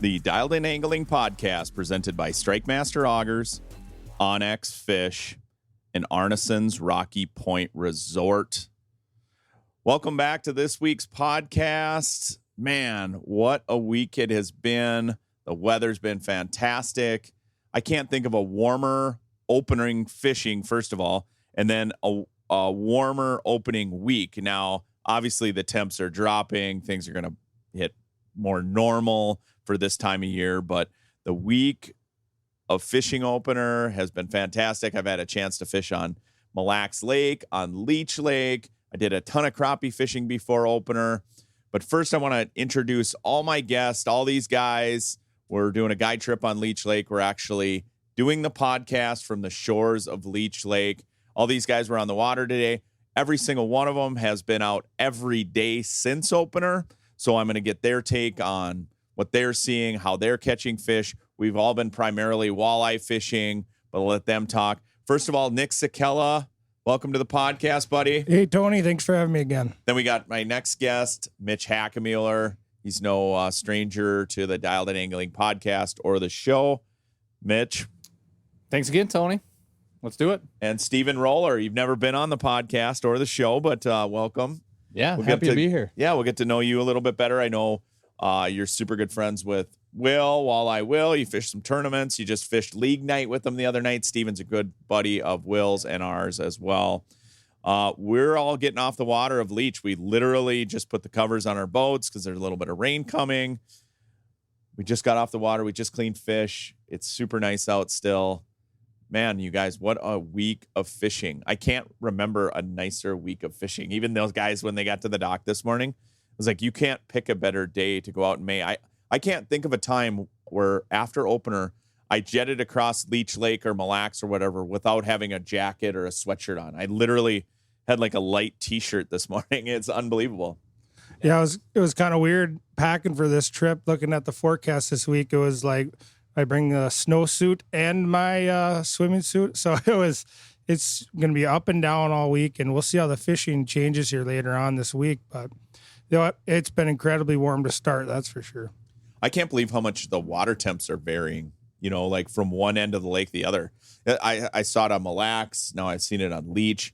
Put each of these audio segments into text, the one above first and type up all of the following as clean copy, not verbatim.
The Dialed In Angling Podcast, presented by Strike Master Augers, Onyx Fish, and Arneson's Rocky Point Resort. Welcome back to this week's podcast. Man, what a week it has been. The weather's been fantastic. I can't think of a warmer opening fishing, first of all, and then a warmer opening week. Now, obviously, the temps are dropping. Things are going to hit more normal for this time of year, but the week of fishing opener has been fantastic. I've had a chance to fish on Mille Lake, on Leech Lake. I did a ton of crappie fishing before opener. But first, I want to introduce all my guests, all these guys. We're doing a guide trip on Leech Lake. We're actually doing the podcast from the shores of Leech Lake. All these guys were on the water today. Every single one of them has been out every day since opener. So I'm going to get their take on what they're seeing, how they're catching fish. We've all been primarily walleye fishing, but I'll let them talk. First of all, Nick Cekalla, welcome to the podcast, buddy. Hey, Tony, thanks for having me again. Then we got my next guest, Mitch Hackenmueller. He's no stranger to the Dialed In Angling Podcast or the show. Mitch. Thanks again, Tony. Let's do it. And Stephen Roller. You've never been on the podcast or the show, but welcome. Yeah, happy to be here. Yeah, we'll get to know you a little bit better. I know you're super good friends with Walleye Will. You fished some tournaments. You just fished league night with them the other night. Steven's a good buddy of Will's and ours as well. We're all getting off the water of Leech. We literally just put the covers on our boats because there's a little bit of rain coming. We just got off the water. We just cleaned fish. It's super nice out still. Man, you guys, what a week of fishing. I can't remember a nicer week of fishing. Even those guys, when they got to the dock this morning, it was like, you can't pick a better day to go out in May. I can't think of a time where after opener, I jetted across Leech Lake or Mille or whatever without having a jacket or a sweatshirt on. I literally had like a light T-shirt this morning. It's unbelievable. Yeah, it was kind of weird packing for this trip. Looking at the forecast this week, it was like I bring a snowsuit and my swimming suit. So it's going to be up and down all week, and we'll see how the fishing changes here later on this week. But you know, it's been incredibly warm to start, that's for sure. I can't believe how much the water temps are varying, you know, like from one end of the lake to the other. I saw it on Mille. Now I've seen it on Leech.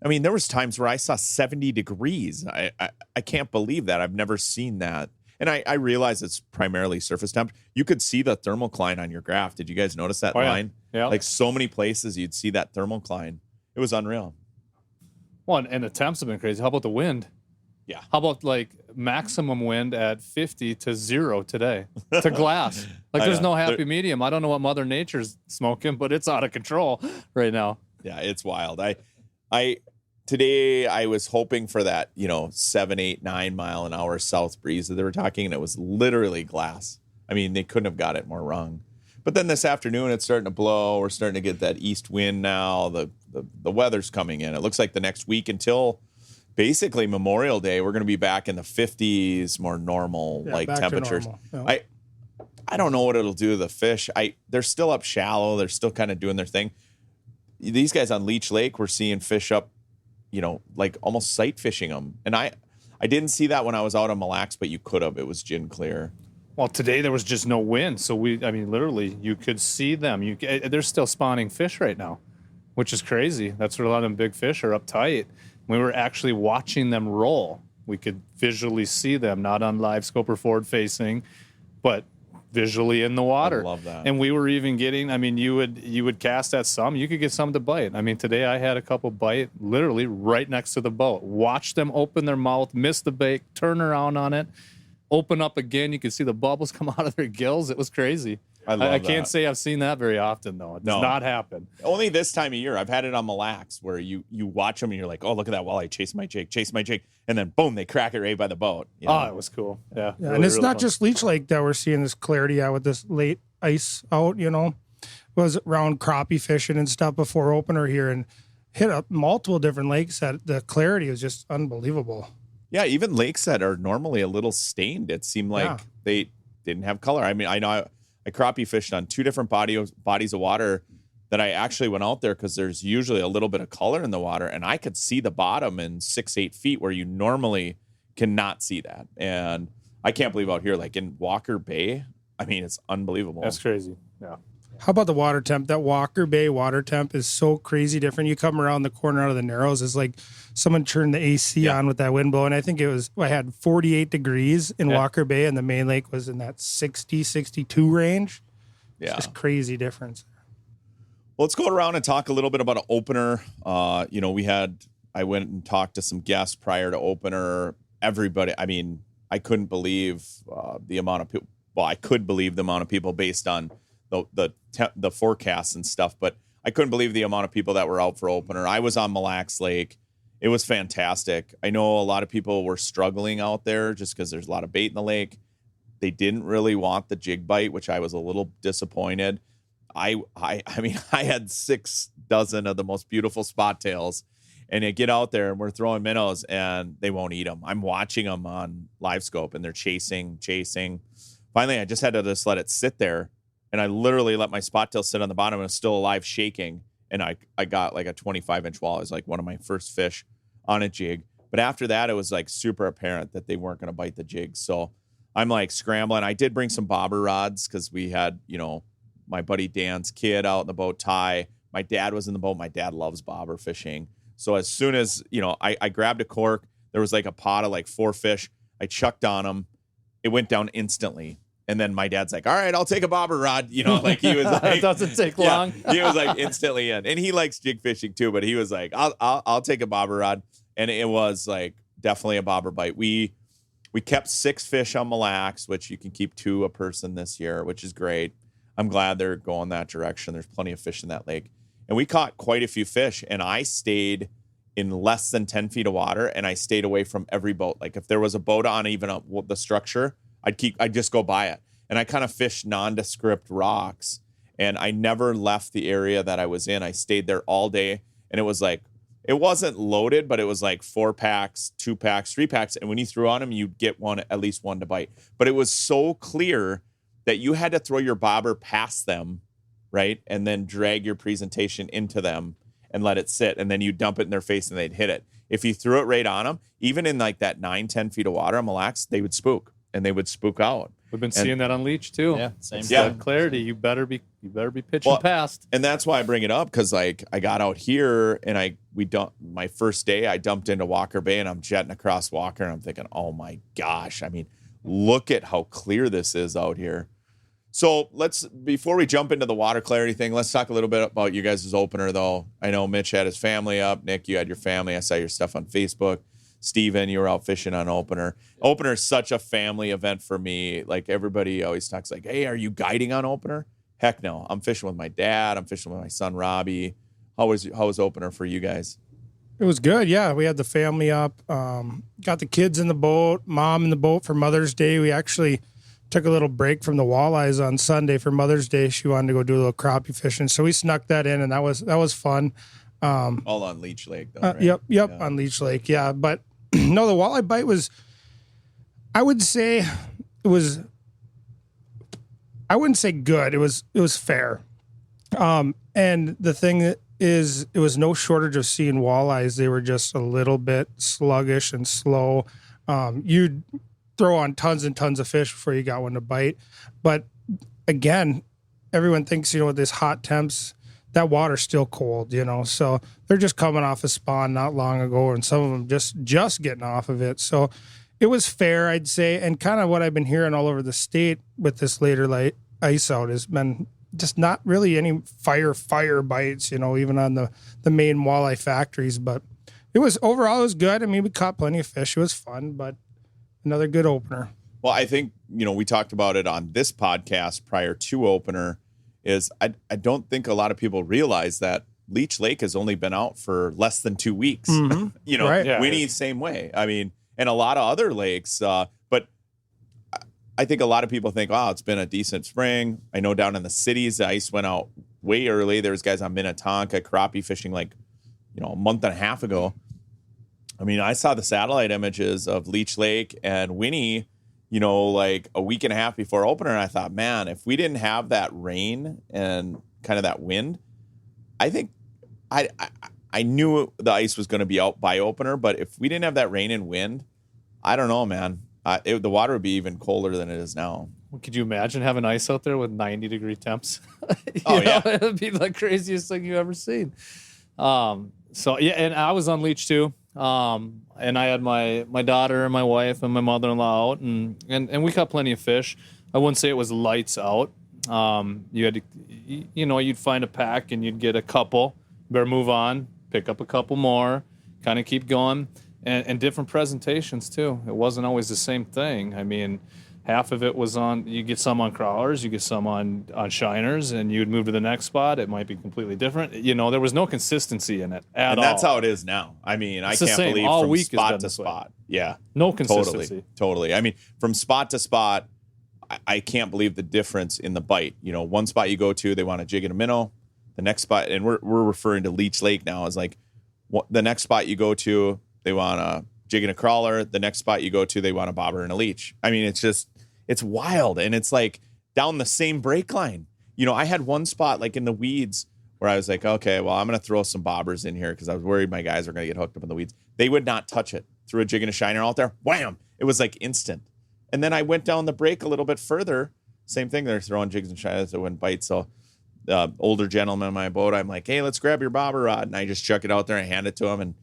I mean, there was times where I saw 70 degrees. I can't believe that. I've never seen that. And I realize it's primarily surface temp. You could see the thermocline on your graph. Did you guys notice that line? Yeah. Like so many places you'd see that thermocline. It was unreal. Well, and the temps have been crazy. How about the wind? Yeah. How about like maximum wind at 50 to 0 today to glass? Like there's no happy medium. I don't know what Mother Nature's smoking, but it's out of control right now. Yeah, it's wild. Today I was hoping for that, 7, 8, 9 mile an hour south breeze that they were talking, and it was literally glass. I mean, they couldn't have got it more wrong. But then this afternoon it's starting to blow. We're starting to get that east wind now. The weather's coming in. It looks like the next week until basically Memorial Day, we're going to be back in the 50s, more normal temperatures. Yeah. I don't know what it'll do to the fish. They're still up shallow. They're still kind of doing their thing. These guys on Leech Lake, we're seeing fish up, like almost sight fishing them. And I didn't see that when I was out on Mille, but you could have. It was gin clear. Well, today there was just no wind, so literally you could see them. They're still spawning fish right now, which is crazy. That's where a lot of them big fish are uptight. We were actually watching them roll. We could visually see them, not on live scope or forward facing, but visually in the water. I love that. And we were even getting, you would cast at some, you could get some to bite. Today I had a couple bite literally right next to the boat. Watch them open their mouth, miss the bait, turn around on it, open up again. You could see the bubbles come out of their gills. It was crazy. I can't say I've seen that very often, though. It does not happen. Only this time of year. I've had it on Mille where you watch them and you're like, oh, look at that walleye, chase my jake. And then, boom, they crack it right by the boat. Oh, it was cool. Yeah. Really, and it's not just Leech Lake that we're seeing this clarity out with this late ice out, was around crappie fishing and stuff before opener here and hit up multiple different lakes that the clarity was just unbelievable. Yeah, even lakes that are normally a little stained, it seemed like they didn't have color. I know I crappie fished on two different bodies of water that I actually went out there because there's usually a little bit of color in the water, and I could see the bottom in 6-8 feet where you normally cannot see that. And I can't believe out here, like in Walker Bay, I mean, it's unbelievable. That's crazy. Yeah. How about the water temp? That Walker Bay water temp is so crazy different. You come around the corner out of the Narrows, it's like someone turned the AC on with that wind blowing. I think I had 48 degrees in Walker Bay, and the main lake was in that 60, 62 range. Yeah. It's just crazy difference. Well, let's go around and talk a little bit about an opener. I went and talked to some guests prior to opener. Everybody, I mean, I couldn't believe the amount of people. Well, I could believe the amount of people based on the forecasts and stuff, but I couldn't believe the amount of people that were out for opener. I was on Mille Lake. It was fantastic. I know a lot of people were struggling out there just because there's a lot of bait in the lake. They didn't really want the jig bite, which I was a little disappointed. I mean, I had 6 dozen of the most beautiful spot tails, and you get out there and we're throwing minnows and they won't eat them. I'm watching them on live scope and they're chasing. Finally, I just had to just let it sit there. And I literally let my spot tail sit on the bottom and it was still alive, shaking. And I got like a 25-inch walleye. It was like one of my first fish on a jig. But after that, it was like super apparent that they weren't going to bite the jig. So I'm like scrambling. I did bring some bobber rods because we had, my buddy Dan's kid out in the boat, Ty. My dad was in the boat. My dad loves bobber fishing. So as soon as, I grabbed a cork, there was like a pot of like 4 fish. I chucked on them. It went down instantly. And then my dad's like, all right, I'll take a bobber rod. Like he was like, it doesn't take long. He was like instantly in. And he likes jig fishing too, but he was like, I'll take a bobber rod. And it was like definitely a bobber bite. We kept 6 fish on Mille Lake, which you can keep 2 a person this year, which is great. I'm glad they're going that direction. There's plenty of fish in that lake. And we caught quite a few fish. And I stayed in less than 10 feet of water, and I stayed away from every boat. Like if there was a boat on even the structure, I'd just go by it. And I kind of fished nondescript rocks, and I never left the area that I was in. I stayed there all day, and it was like, it wasn't loaded, but it was like 4 packs, 2 packs, 3 packs. And when you threw on them, you'd get at least one to bite. But it was so clear that you had to throw your bobber past them, right? And then drag your presentation into them and let it sit. And then you dump it in their face and they'd hit it. If you threw it right on them, even in like that 9-10 feet of water on Mille Lake, they would spook. And they would spook out. We've been seeing that on Leech too. Yeah, same. Yeah, clarity. You better be pitching past. And that's why I bring it up, because like I got out here and my first day I dumped into Walker Bay and I'm jetting across Walker and I'm thinking, oh my gosh, I mean, look at how clear this is out here. So before we jump into the water clarity thing, let's talk a little bit about you guys' opener though. I know Mitch had his family up. Nick, you had your family. I saw your stuff on Facebook. Steven, you were out fishing on opener. Opener is such a family event for me. Like everybody always talks like, hey, are you guiding on opener? Heck no. I'm fishing with my dad. I'm fishing with my son, Robbie. How was opener for you guys? It was good. Yeah. We had the family up, got the kids in the boat, mom in the boat for Mother's Day. We actually took a little break from the walleyes on Sunday for Mother's Day. She wanted to go do a little crappie fishing. So we snuck that in, and that was fun. All on Leech Lake, though, right? Yep, yeah. On Leech Lake, yeah. But no, the walleye bite was, I would say it was, I wouldn't say good. It was fair. And the thing is, it was no shortage of seeing walleyes. They were just a little bit sluggish and slow. You'd throw on tons and tons of fish before you got one to bite. But again, everyone thinks, with this hot temps, that water's still cold, so they're just coming off a spawn not long ago, and some of them just getting off of it. So it was fair, I'd say. And kind of what I've been hearing all over the state with this later ice out has been just not really any fire bites, even on the main walleye factories. But it was good. I mean, we caught plenty of fish. It was fun, but another good opener. Well, I think, we talked about it on this podcast prior to opener. Is I don't think a lot of people realize that Leech Lake has only been out for less than 2 weeks. Mm-hmm. Right. Yeah. Winnie, same way. I mean, and a lot of other lakes. But I think a lot of people think, oh, it's been a decent spring. I know down in the cities, the ice went out way early. There's guys on Minnetonka crappie fishing a month and a half ago. I mean, I saw the satellite images of Leech Lake and Winnie, like a week and a half before opener. And I thought, man, if we didn't have that rain and kind of that wind, I think I knew the ice was going to be out by opener. But if we didn't have that rain and wind, I don't know, man. The water would be even colder than it is now. Could you imagine having ice out there with 90-degree temps? Yeah. It'd be the craziest thing you've ever seen. So yeah, and I was on Leech too. And I had my daughter and my wife and my mother-in-law out, and we caught plenty of fish. I wouldn't say it was lights out. You had to, you'd find a pack and you'd get a couple, better move on, pick up a couple more, kind of keep going, and different presentations too. It wasn't always the same thing. I mean, half of it was you get some on crawlers, you get some on shiners, and you would move to the next spot. It might be completely different. There was no consistency in it at all. And that's how it is now. I mean, I can't believe all from week spot to spot. Yeah. No consistency. Totally. I mean, from spot to spot, I can't believe the difference in the bite. One spot you go to, they want to jig and a minnow. The next spot, and we're referring to Leech Lake now, is like the next spot you go to, they want a jig and a crawler. The next spot you go to, they want a bobber and a leech. I mean, it's wild, and it's like down the same break line. I had one spot like in the weeds where I was like, okay, well, I'm going to throw some bobbers in here because I was worried my guys are going to get hooked up in the weeds. They would not touch it. Threw a jig and a shiner out there. Wham! It was like instant. And then I went down the break a little bit further. Same thing. They're throwing jigs and shiners that wouldn't bite. So older gentleman on my boat, I'm like, hey, let's grab your bobber rod. And I just chuck it out there and hand it to him. And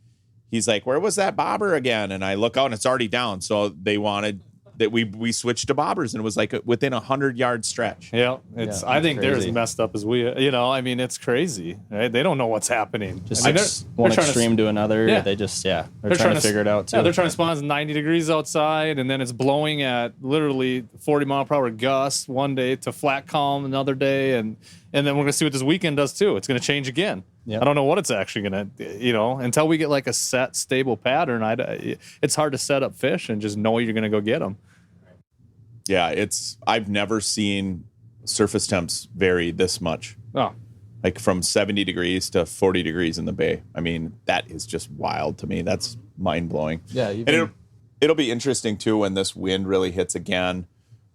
he's like, where was that bobber again? And I look out and it's already down. So they wanted that we switched to bobbers, and it was like within 100-yard stretch. Yeah, I think they're as messed up as we. I mean, it's crazy. Right? They don't know what's happening. Just one extreme to another. Yeah. They're trying to figure it out too. Yeah, they're trying to spawn 90 degrees outside, and then it's blowing at literally 40-mile-per-hour gusts one day to flat calm another day, and then we're gonna see what this weekend does too. It's gonna change again. Yep. I don't know what it's actually gonna, until we get like a set, stable pattern. It's hard to set up fish and just know you're gonna go get them. Yeah, I've never seen surface temps vary this much. Oh, like from 70 degrees to 40 degrees in the bay. I mean, that is just wild to me. That's mind blowing. Yeah, and it'll be interesting too when this wind really hits again.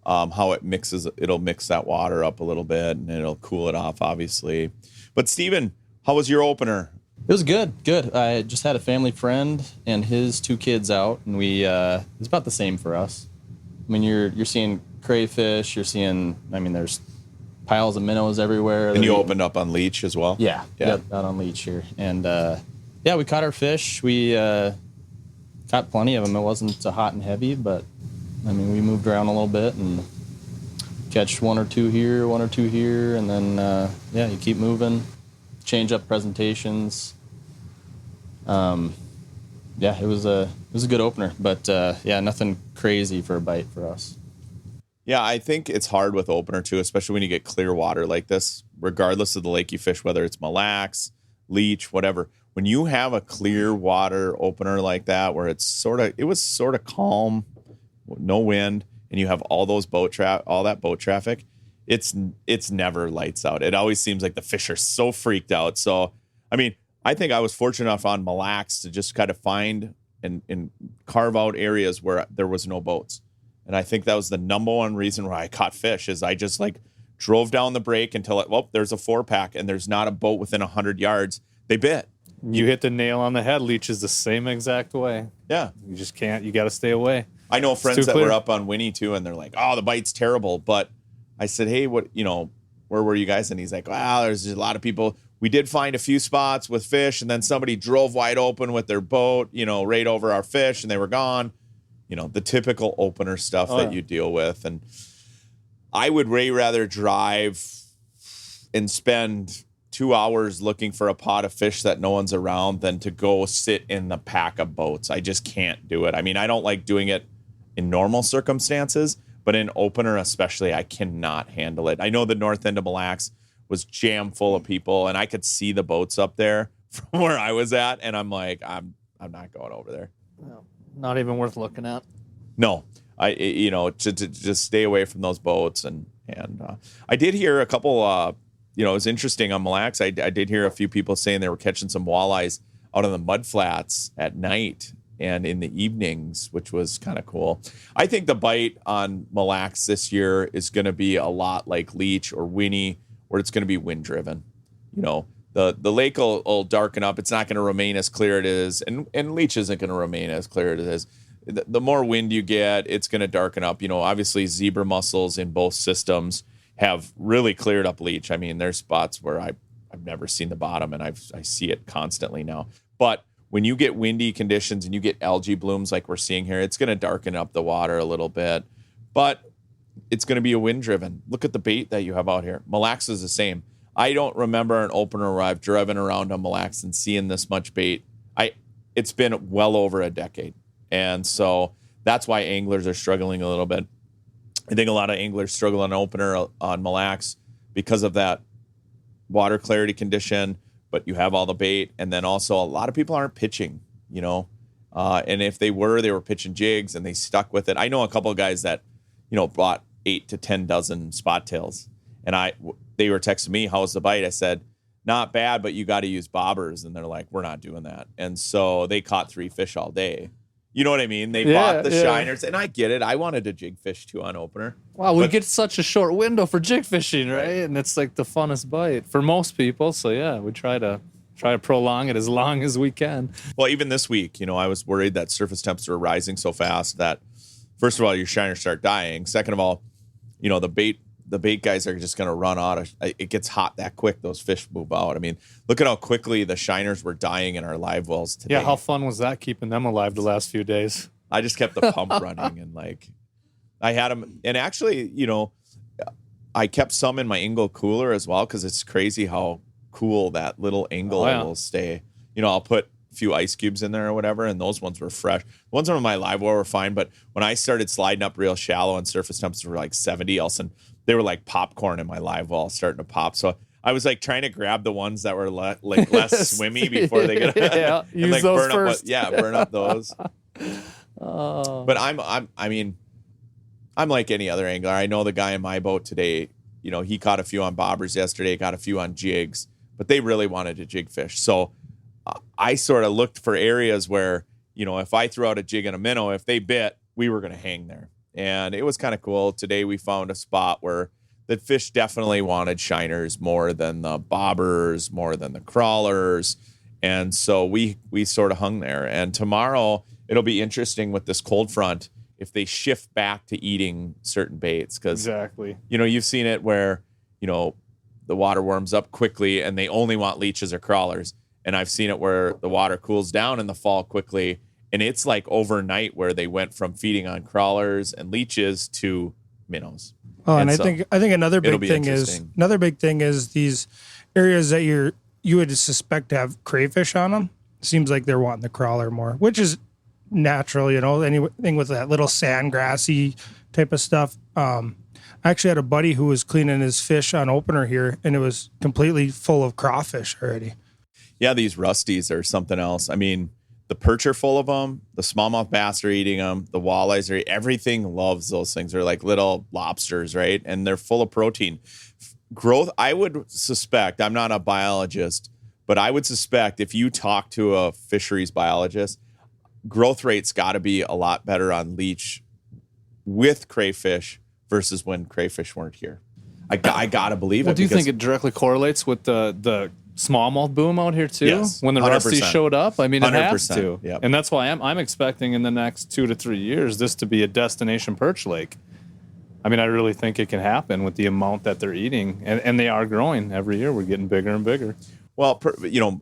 How it mixes, it'll mix that water up a little bit and it'll cool it off, obviously. But Stephen, how was your opener? It was good. I just had a family friend and his 2 kids out, and it's about the same for us. I mean, you're seeing crayfish, there's piles of minnows everywhere. And you opened up on Leech as well? Yeah. Yep, out on Leech here. And we caught our fish. We caught plenty of them. It wasn't hot and heavy, but we moved around a little bit and catch 1 or 2 here, and then you keep moving, change up presentations. It was a good opener, but nothing crazy for a bite for us. Yeah, I think it's hard with opener too, especially when you get clear water like this, regardless of the lake you fish, whether it's Mille, Leech, whatever. When you have a clear water opener like that, where it was sort of calm, no wind, and you have all those all that boat traffic, it's never lights out. It always seems like the fish are so freaked out. So, I think I was fortunate enough on Mille to just kind of find and carve out areas where there was no boats. And I think that was the number one reason why I caught fish is I just drove down the break until there's a 4-pack and there's not a boat within 100 yards. They bit. You hit the nail on the head. Leech is the same exact way. Yeah. You just can't. You got to stay away. I know friends that were up on Winnie too, and they're like, oh, the bite's terrible. But I said, hey, where were you guys? And he's like, wow, there's a lot of people. We did find a few spots with fish, and then somebody drove wide open with their boat, right over our fish, and they were gone. The typical opener stuff that you deal with. And I would way rather drive and spend 2 hours looking for a pot of fish that no one's around than to go sit in the pack of boats. I just can't do it. I don't like doing it in normal circumstances, but in opener especially, I cannot handle it. I know the north end of Mille was jam full of people, and I could see the boats up there from where I was at, and I'm like, I'm not going over there. No, not even worth looking at. No, to just stay away from those boats, and I did hear a couple. It was interesting on Mille. I did hear a few people saying they were catching some walleyes out on the mud flats at night and in the evenings, which was kind of cool. I think the bite on Mille this year is going to be a lot like Leech or Winnie, where it's going to be wind driven. The lake will darken up. It's not going to remain as clear as it is, and Leech isn't going to remain as clear as it is. the more wind you get, it's going to darken up. Obviously zebra mussels in both systems have really cleared up Leech. I mean, there's spots where I've never seen the bottom, and I see it constantly now. But when you get windy conditions and you get algae blooms like we're seeing here, it's going to darken up the water a little bit. But it's going to be a wind-driven. Look at the bait that you have out here. Mille Lacs is the same. I don't remember an opener where I've driven around on Mille Lacs and seeing this much bait. It's been well over a decade. And so that's why anglers are struggling a little bit. I think a lot of anglers struggle on opener on Mille Lacs because of that water clarity condition, but you have all the bait. And then also a lot of people aren't pitching, and if they were pitching jigs and they stuck with it. I know a couple of guys that, bought 8 to 10 dozen spot tails, and they were texting me, how's the bite? I said, not bad, but you got to use bobbers. And they're like, we're not doing that. And so they caught 3 fish all day. You know what I mean? They bought the shiners, and I get it. I wanted to jig fish too on opener. Wow, we get such a short window for jig fishing, right? And it's like the funnest bite for most people. So yeah, we try to prolong it as long as we can. Well, even this week, I was worried that surface temps were rising so fast that, first of all, your shiners start dying. Second of all, the bait guys are just going to run out. It gets hot that quick. Those fish move out. I mean, look at how quickly the shiners were dying in our live wells today. Yeah, how fun was that keeping them alive the last few days? I just kept the pump running, and I had them. And actually, I kept some in my Engel cooler as well, because it's crazy how cool that little Engel will stay. I'll put a few ice cubes in there or whatever, and those ones were fresh. The ones on my live well were fine, but when I started sliding up real shallow and surface temps were like 70, all of a sudden they were like popcorn in my live well starting to pop. So I was trying to grab the ones that were less swimmy before they get and use those burn first. burn up those. Oh. But I'm like any other angler. I know the guy in my boat today, he caught a few on bobbers yesterday, got a few on jigs, but they really wanted to jig fish. So I sort of looked for areas where, if I threw out a jig and a minnow, if they bit, we were going to hang there. And it was kind of cool. Today we found a spot where the fish definitely wanted shiners more than the bobbers, more than the crawlers. And so we sort of hung there. And tomorrow it'll be interesting with this cold front if they shift back to eating certain baits. Because exactly, you've seen it where, the water warms up quickly and they only want leeches or crawlers. And I've seen it where the water cools down in the fall quickly, and it's like overnight where they went from feeding on crawlers and leeches to minnows. Oh, and I think another big thing is these areas that you would suspect to have crayfish on them. Seems like they're wanting the crawler more, which is natural, anything with that little sandgrassy type of stuff. I actually had a buddy who was cleaning his fish on opener here, and it was completely full of crawfish already. Yeah, these rusties are something else. I mean, the perch are full of them. The smallmouth bass are eating them. The walleyes are. Everything loves those things. They're like little lobsters, right? And they're full of protein. Growth, I would suspect, I'm not a biologist, but I would suspect if you talk to a fisheries biologist, growth rate's got to be a lot better on leech with crayfish versus when crayfish weren't here. I got to believe it. Do you think it directly correlates with the smallmouth boom out here too? Yes, when the 100%. Rusty showed up, I mean, it has 100%, to. yep. And that's why I'm expecting in the next 2 to 3 years this to be a destination perch lake. I mean, I really think it can happen with the amount that they're eating, and they are growing every year. We're getting bigger and bigger. Well,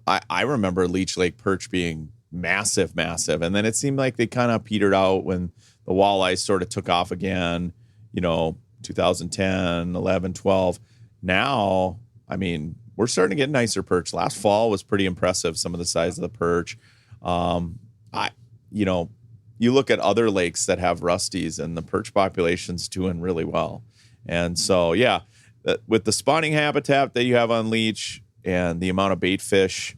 I remember Leech Lake perch being massive, and then it seemed like they kind of petered out when the walleyes sort of took off again. 2010, 11, 12. Now, I mean, we're starting to get nicer perch. Last fall was pretty impressive, some of the size of the perch. You look at other lakes that have rusties, and the perch population's doing really well. And so, yeah, with the spawning habitat that you have on Leech and the amount of bait fish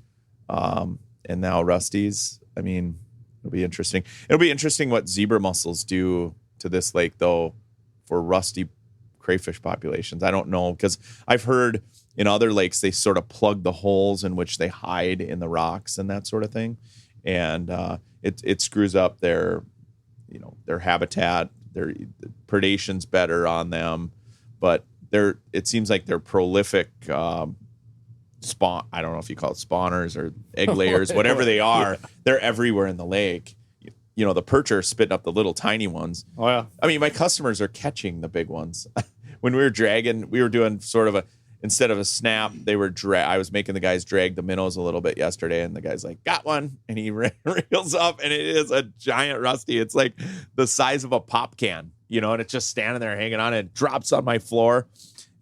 and now rusties, I mean, it'll be interesting. It'll be interesting what zebra mussels do to this lake, though, for rusty crayfish populations. I don't know, because I've heard in other lakes they sort of plug the holes in which they hide in the rocks and that sort of thing, and it screws up their habitat. Their predation's better on them, but it seems like they're prolific spawn. I don't know if you call it spawners or egg layers, whatever they are. They're everywhere in the lake. the perch are spitting up the little tiny ones. Oh yeah. I mean, my customers are catching the big ones. When we were dragging, we were doing sort of instead of a snap, I was making the guys drag the minnows a little bit yesterday, and the guy's like, got one, and he reels up, and it is a giant rusty. It's like the size of a pop can, and it's just standing there hanging on, and it drops on my floor,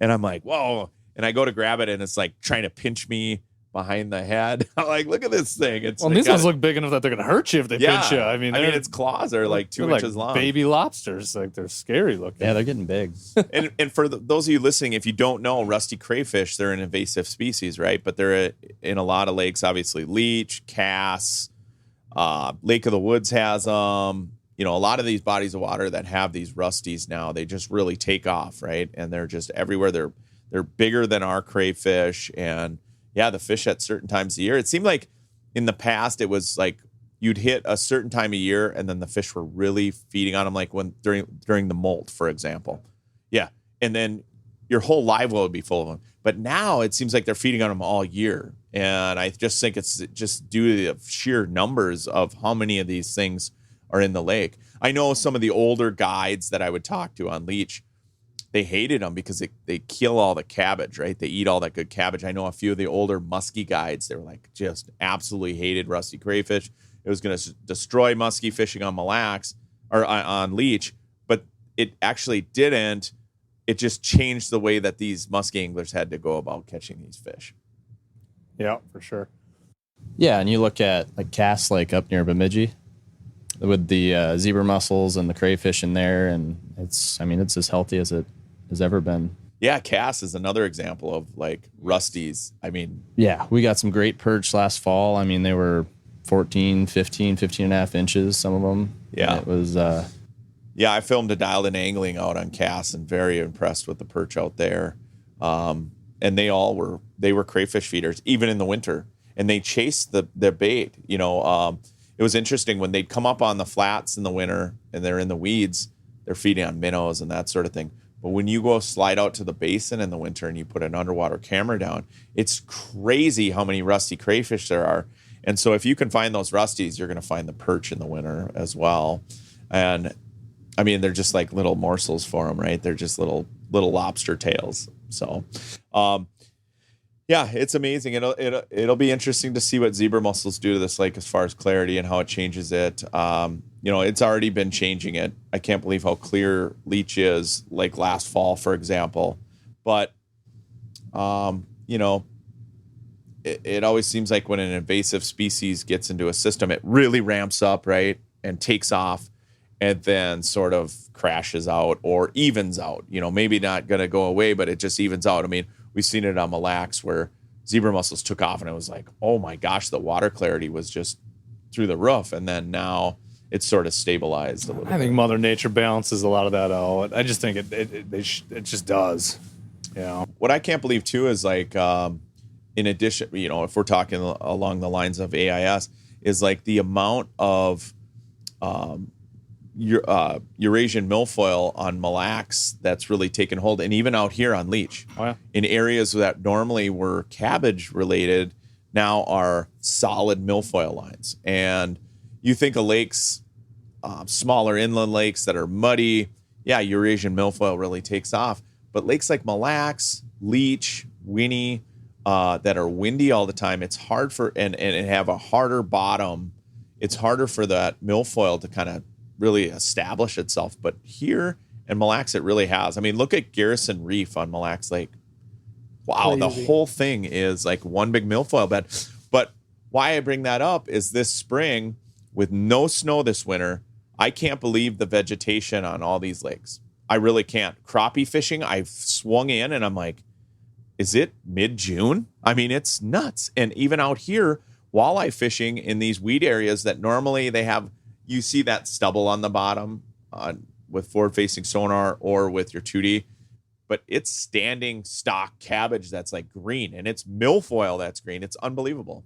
and I'm like, whoa, and I go to grab it, and it's like trying to pinch me behind the head. I'm like, look at this thing. These ones look big enough that they're going to hurt you if they pinch you. I mean, its claws are like 2 inches long. Baby lobsters. Like, they're scary looking. Yeah, they're getting big. and for those of you listening, if you don't know, rusty crayfish, they're an invasive species, right? But they're in a lot of lakes, obviously. Leech, Cass, Lake of the Woods has them. A lot of these bodies of water that have these rusties now, they just really take off, right? And they're just everywhere. They're bigger than our crayfish, and yeah, the fish at certain times of the year. It seemed like in the past it was like you'd hit a certain time of year and then the fish were really feeding on them, like during the molt, for example. Yeah, and then your whole live well would be full of them. But now it seems like they're feeding on them all year, and I just think it's just due to the sheer numbers of how many of these things are in the lake. I know some of the older guides that I would talk to on Leech, they hated them because they kill all the cabbage, right? They eat all that good cabbage. I know a few of the older musky guides, they were like just absolutely hated rusty crayfish. It was going to destroy musky fishing on Mille or on Leech, but it actually didn't. It just changed the way that these musky anglers had to go about catching these fish. Yeah, for sure. Yeah, and you look at like Cass Lake up near Bemidji with the zebra mussels and the crayfish in there, and it's as healthy as it has ever been. Yeah, Cass is another example of like rusties. I mean, yeah, we got some great perch last fall. I mean, they were 14, 15 and a half inches, some of them. Yeah. And it was yeah, I filmed a dialed in angling out on Cass and very impressed with the perch out there. And they were crayfish feeders even in the winter, and they chased the bait. It was interesting when they'd come up on the flats in the winter and they're in the weeds, they're feeding on minnows and that sort of thing. But when you go slide out to the basin in the winter and you put an underwater camera down, it's crazy how many rusty crayfish there are. And so if you can find those rusties, you're going to find the perch in the winter as well. And I mean, they're just like little morsels for them, right? They're just little lobster tails. So, yeah, it's amazing. It'll be interesting to see what zebra mussels do to this lake as far as clarity and how it changes it. It's already been changing it. I can't believe how clear Leech is, like last fall, for example. But, it always seems like when an invasive species gets into a system, it really ramps up, right, and takes off, and then sort of crashes out or evens out. Maybe not going to go away, but it just evens out. I mean, we've seen it on Mille where zebra mussels took off, and it was like, oh my gosh, the water clarity was just through the roof. And then now it's sort of stabilized a little bit. I think Mother Nature balances a lot of that out. I just think it just does. What I can't believe too is like, in addition, if we're talking along the lines of AIS, is like the amount of Eurasian milfoil on Mille that's really taken hold, and even out here on Leech. Oh, yeah. In areas that normally were cabbage related now are solid milfoil lines. And you think of lakes, smaller inland lakes that are muddy, yeah, Eurasian milfoil really takes off. But lakes like Mille, Leech, Winnie, that are windy all the time, it's hard for and have a harder bottom. It's harder for that milfoil to kind of really establish itself. But here in Mille it really has. I mean, look at Garrison Reef on Mille Lake. Wow, crazy. The whole thing is like one big milfoil bed. But why I bring that up is this spring, with no snow this winter, I can't believe the vegetation on all these lakes. I really can't. Crappie fishing, I've swung in and I'm like, is it mid-June? I mean, it's nuts. And even out here, walleye fishing in these weed areas that normally they have, you see that stubble on the bottom with forward-facing sonar or with your 2D, but it's standing stock cabbage that's like green, and it's milfoil that's green. It's unbelievable.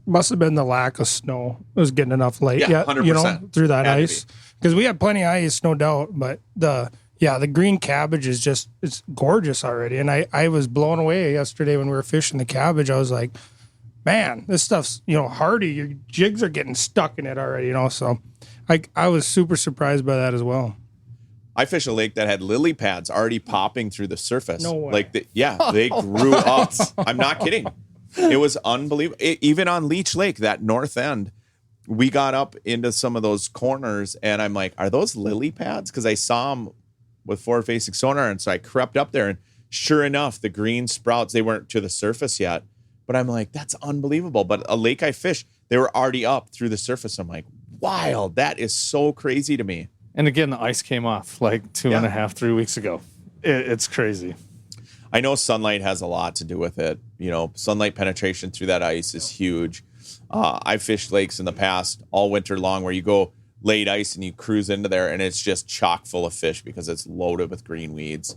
Must have been the lack of snow. It was getting enough late, yeah, 100%. Through that ice. Because we had plenty of ice, no doubt, but the green cabbage is just, it's gorgeous already. And I was blown away yesterday when we were fishing the cabbage. I was like, man, this stuff's, hardy. Your jigs are getting stuck in it already, So I was super surprised by that as well. I fished a lake that had lily pads already popping through the surface. No way. They grew up. I'm not kidding. It was unbelievable. Even on Leech Lake, that north end, we got up into some of those corners, and I'm like, are those lily pads? Because I saw them with forward-facing sonar, and so I crept up there, and sure enough, the green sprouts, they weren't to the surface yet. But I'm like, that's unbelievable. But a lake I fished, they were already up through the surface. I'm like, wild. That is so crazy to me. And again, the ice came off like 2.5, 3 weeks ago. It's crazy. I know sunlight has a lot to do with it. You know, sunlight penetration through that ice is huge. I've fished lakes in the past all winter long where you go late ice and you cruise into there and it's just chock full of fish because it's loaded with green weeds.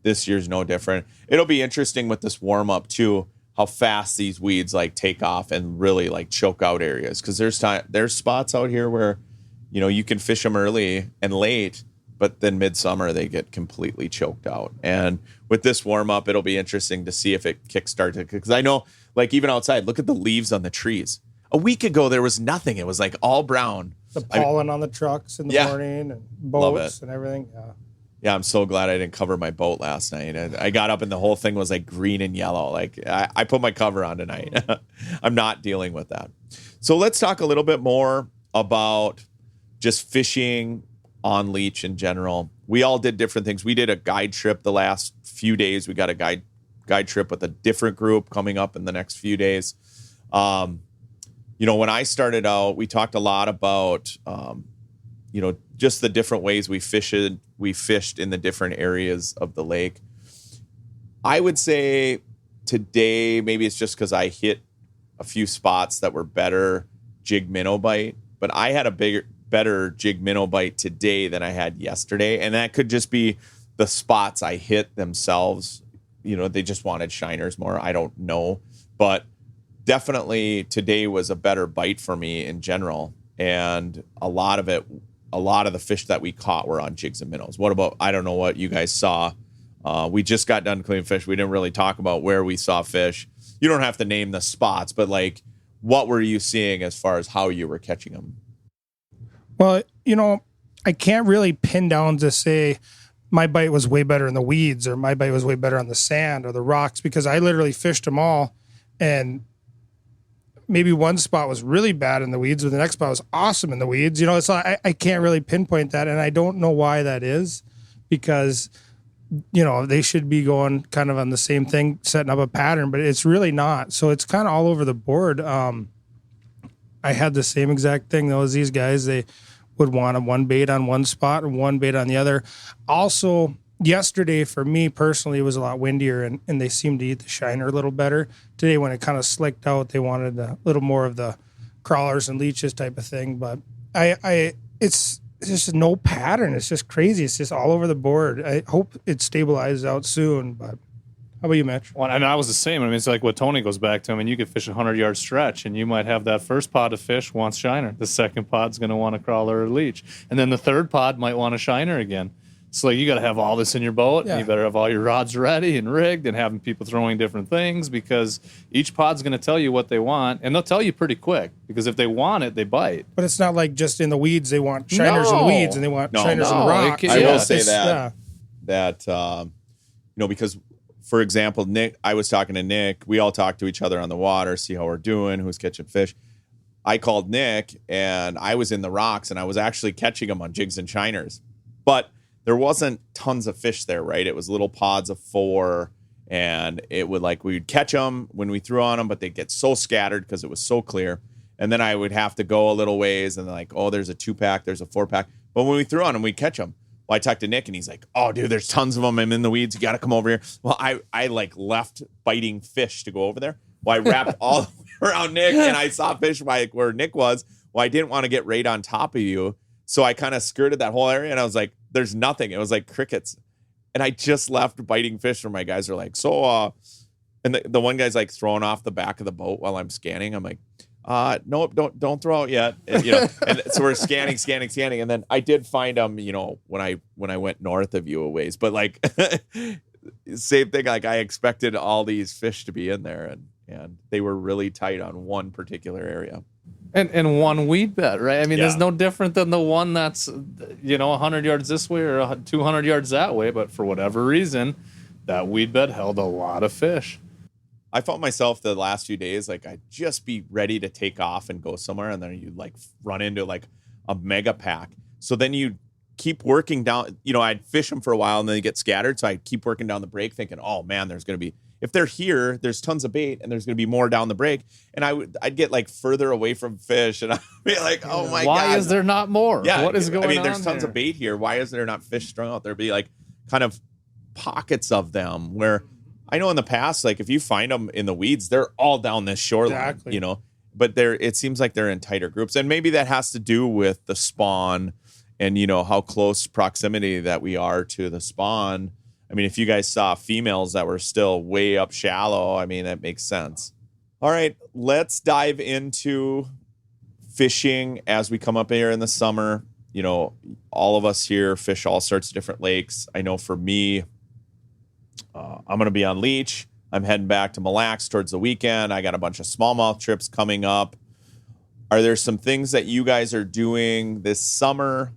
This year's no different. It'll be interesting with this warm up too, how fast these weeds like take off and really like choke out areas. Cause there's spots out here where, you know, you can fish them early and late, but then midsummer they get completely choked out. And with this warm up, it'll be interesting to see if it kickstarts it. Because I know, like even outside, look at the leaves on the trees. A week ago there was nothing. It was like all brown. The pollen on the trucks in the morning and boats and everything. Yeah. Yeah, I'm so glad I didn't cover my boat last night. I got up and the whole thing was like green and yellow. Like I put my cover on tonight. I'm not dealing with that. So let's talk a little bit more about just fishing on Leech in general. We all did different things. We did a guide trip the last few days. We got a guide trip with a different group coming up in the next few days. You know, when I started out, we talked a lot about, you know, just the different ways we fished in the different areas of the lake. I would say today, maybe it's just because I hit a few spots that were better jig minnow bite, but I had a better jig minnow bite today than I had yesterday. And that could just be the spots I hit themselves. You know, they just wanted shiners more. I don't know, but definitely today was a better bite for me in general. And a lot of the fish that we caught were on jigs and minnows. What about, I don't know what you guys saw. We just got done cleaning fish. We didn't really talk about where we saw fish. You don't have to name the spots, but like, what were you seeing as far as how you were catching them? Well, you know, I can't really pin down to say my bite was way better in the weeds or my bite was way better on the sand or the rocks because I literally fished them all and maybe one spot was really bad in the weeds or the next spot was awesome in the weeds. You know, so I can't really pinpoint that. And I don't know why that is because, you know, they should be going kind of on the same thing, setting up a pattern, but it's really not. So it's kind of all over the board. I had the same exact thing though as these guys. They would want one bait on one spot and one bait on the other. Also, yesterday for me personally, it was a lot windier and they seemed to eat the shiner a little better. Today, when it kind of slicked out, they wanted a little more of the crawlers and leeches type of thing. But it's just no pattern. It's just crazy. It's just all over the board. I hope it stabilizes out soon. But how about you, Mitch? Well, and I was the same. I mean, it's like what Tony goes back to. I mean, you could fish a 100-yard stretch, and you might have that first pod of fish wants shiner. The second pod's going to want a crawler or leech. And then the third pod might want a shiner again. So like, you got to have all this in your boat, and you better have all your rods ready and rigged and having people throwing different things because each pod's going to tell you what they want, and they'll tell you pretty quick because if they want it, they bite. But it's not like just in the weeds. They want shiners in the weeds, and they want shiners in the rock. I will say that, you know, because, for example, Nick, I was talking to Nick. We all talk to each other on the water, see how we're doing, who's catching fish. I called Nick, and I was in the rocks, and I was actually catching them on jigs and shiners. But there wasn't tons of fish there, right? It was little pods of 4, and it would we would catch them when we threw on them, but they'd get so scattered because it was so clear. And then I would have to go a little ways and like, oh, there's a 2-pack, there's a 4-pack. But when we threw on them, we'd catch them. Well, I talked to Nick and he's like, oh, dude, there's tons of them. I'm in the weeds. You got to come over here. Well, I left biting fish to go over there. Well, I wrapped all the way around Nick and I saw fish where Nick was. Well, I didn't want to get right on top of you. So I kind of skirted that whole area and I was like, there's nothing. It was like crickets. And I just left biting fish where my guys are like, so, and the one guy's like throwing off the back of the boat while I'm scanning. I'm like, nope, don't throw out yet. And, you know, and so we're scanning. And then I did find them, you know, when I went north of you a ways, but like same thing. Like I expected all these fish to be in there and they were really tight on one particular area. And one weed bed, right? I mean, Yeah. there's no different than the one that's, 100 yards this way or 200 yards that way. But for whatever reason, that weed bed held a lot of fish. I felt myself the last few days, like I'd just be ready to take off and go somewhere. And then you like run into like a mega pack. So then you keep working down, I'd fish them for a while and then they get scattered. So I'd keep working down the break thinking, oh man, there's going to be, if they're here, there's tons of bait and there's going to be more down the break. And I'd get like further away from fish and I'd be like, oh my God. Why is there not more? Yeah. What is going on? There's tons here? of bait here. Why is there not fish strung out there? Be like kind of pockets of them where I know in the past, like if you find them in the weeds, they're all down this shoreline, Exactly. but it seems like they're in tighter groups. And maybe that has to do with the spawn and, how close proximity that we are to the spawn. I mean, if you guys saw females that were still way up shallow, I mean, that makes sense. All right, let's dive into fishing as we come up here in the summer. All of us here fish all sorts of different lakes. I know for me, I'm going to be on Leech. I'm heading back to Mille towards the weekend. I got a bunch of smallmouth trips coming up. Are there some things that you guys are doing this summer?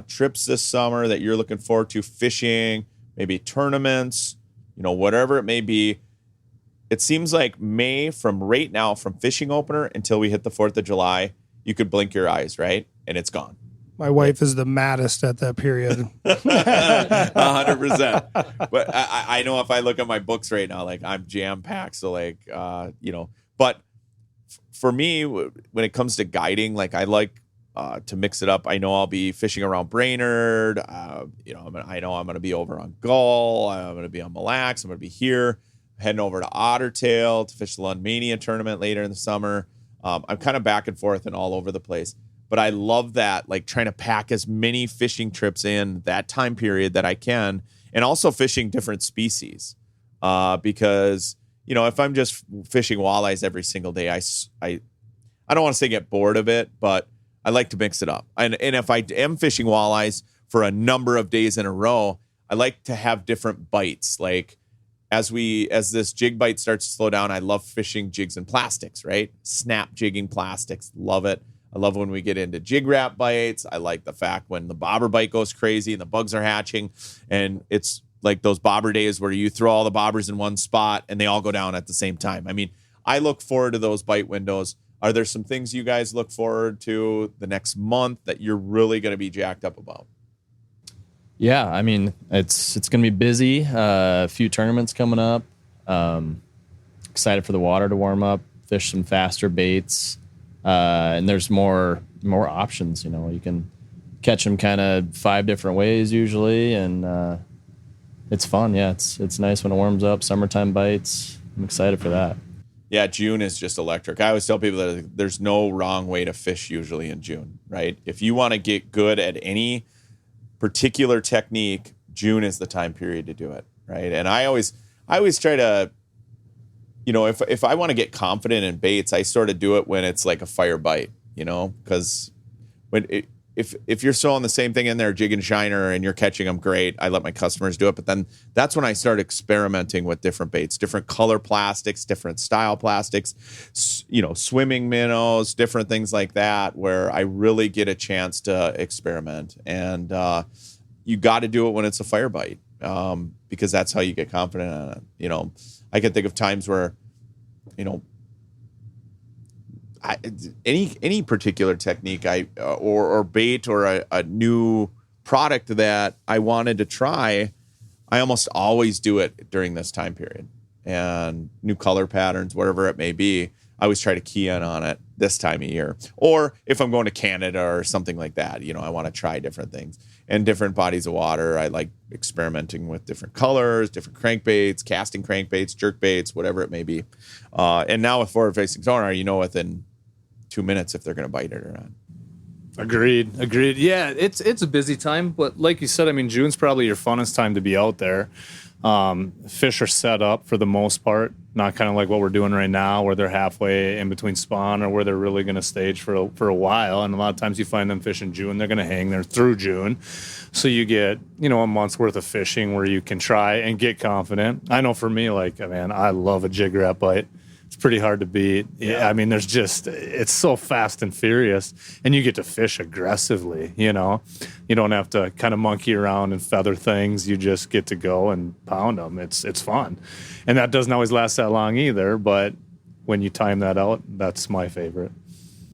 Trips this summer that you're looking forward to fishing, maybe tournaments, whatever it may be. It seems like May from right now, from fishing opener until we hit the 4th of July, you could blink your eyes, right? And it's gone. My wife is the maddest at that period. 100%. But I know if I look at my books right now, like I'm jam packed. So like, but for me, when it comes to guiding, like I like, to mix it up. I know I'll be fishing around Brainerd. I know I'm going to be over on Gull. I'm going to be on Mille I'm going to be here, heading over to Ottertail to fish the Lund Mania tournament later in the summer. I'm kind of back and forth and all over the place. But I love that, like trying to pack as many fishing trips in that time period that I can, and also fishing different species. Because, if I'm just fishing walleyes every single day, I don't want to say get bored of it, but I like to mix it up. And if I am fishing walleyes for a number of days in a row, I like to have different bites. Like as this jig bite starts to slow down, I love fishing jigs and plastics, right? Snap jigging plastics. Love it. I love when we get into jig wrap bites. I like the fact when the bobber bite goes crazy and the bugs are hatching, and it's like those bobber days where you throw all the bobbers in one spot and they all go down at the same time. I mean, I look forward to those bite windows. Are there some things you guys look forward to the next month that you're really going to be jacked up about? Yeah, I mean, it's going to be busy. A few tournaments coming up. Excited for the water to warm up, fish some faster baits. And there's more options, you can catch them kind of 5 different ways usually. And it's fun. Yeah, it's nice when it warms up, summertime bites. I'm excited for that. Yeah, June is just electric. I always tell people that there's no wrong way to fish usually in June, right? If you want to get good at any particular technique, June is the time period to do it, right? And I always try to, if I want to get confident in baits, I sort of do it when it's like a fire bite, because if you're throwing the same thing in there, jig and shiner, and you're catching them, great. I let my customers do it. But then that's when I start experimenting with different baits, different color plastics, different style plastics, swimming minnows, different things like that, where I really get a chance to experiment. And you got to do it when it's a fire bite, because that's how you get confident on it. I can think of times where, any particular technique or bait or a new product that I wanted to try, I almost always do it during this time period. And new color patterns, whatever it may be, I always try to key in on it this time of year. Or if I'm going to Canada or something like that, I want to try different things and different bodies of water. I like experimenting with different colors, different crankbaits, casting crankbaits, jerk baits, whatever it may be. And now with forward-facing sonar, within 2 minutes if they're going to bite it or not. Agreed. Yeah, it's a busy time, but like you said, I mean, June's probably your funnest time to be out there. Fish are set up for the most part, not kind of like what we're doing right now, where they're halfway in between spawn or where they're really going to stage for a while. And a lot of times you find them fish in June, they're going to hang there through June. So you get, a month's worth of fishing where you can try and get confident. I know for me, like, man, I love a jig wrap bite. it's pretty hard to beat. Yeah, I mean, it's so fast and furious, and you get to fish aggressively. You don't have to kind of monkey around and feather things. You just get to go and pound them. It's fun, and that doesn't always last that long either. But when you time that out, that's my favorite.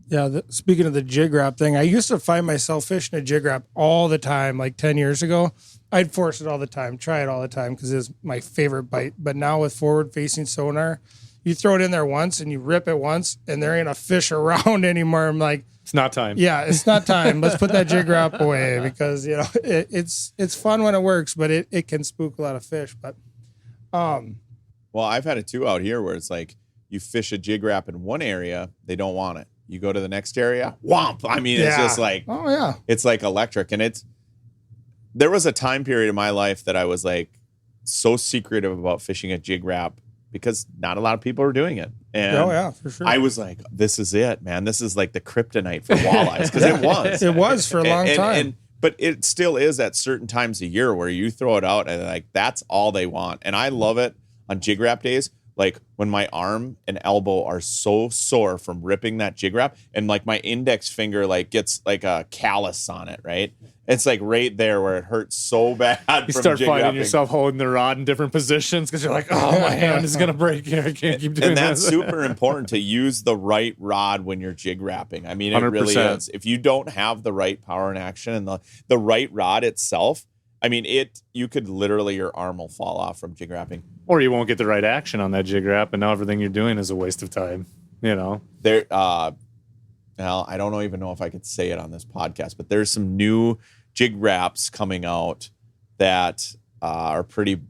Yeah, speaking of the jig wrap thing, I used to find myself fishing a jig wrap all the time, like 10 years ago. I'd force it all the time, try it all the time because it's my favorite bite. But now with forward-facing sonar, you throw it in there once and you rip it once, and there ain't a fish around anymore. I'm like, it's not time. Yeah, it's not time. Let's put that jig wrap away because it's fun when it works, but it can spook a lot of fish. But well, I've had it too out here where it's like you fish a jig wrap in one area, they don't want it. You go to the next area, whomp. I mean, it's just like, oh yeah, it's like electric. And there was a time period in my life that I was like so secretive about fishing a jig wrap because not a lot of people are doing it. And oh yeah, for sure. I was like, this is it, man. This is like the kryptonite for walleyes because it was. It was for a long time. But it still is at certain times of year where you throw it out and like that's all they want. And I love it on jig wrap days. Like when my arm and elbow are so sore from ripping that jig wrap and like my index finger like gets like a callus on it, right? It's like right there where it hurts so bad. You start finding yourself holding the rod in different positions because you're like, oh, my hand is going to break here. I can't keep doing and that's this. super important to use the right rod when you're jig wrapping. I mean, it 100%. really is. If you don't have the right power and action and the right rod itself, I mean, you could literally, your arm will fall off from jig wrapping. Or you won't get the right action on that jig wrap, and now everything you're doing is a waste of time, There, well, I don't even know if I could say it on this podcast, but there's some new jig wraps coming out that are pretty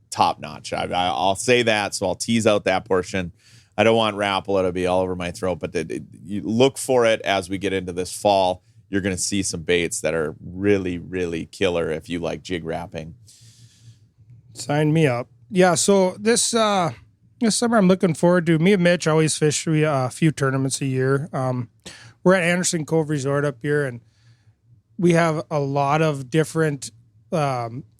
top notch. I'll say that, so I'll tease out that portion. I don't want Rapala to be all over my throat, but you look for it as we get into this fall. You're going to see some baits that are really, really killer if you like jig wrapping. Sign me up. Yeah, so this summer I'm looking forward to. Me and Mitch always fish a few tournaments a year. We're at Anderson Cove Resort up here, and we have a lot of different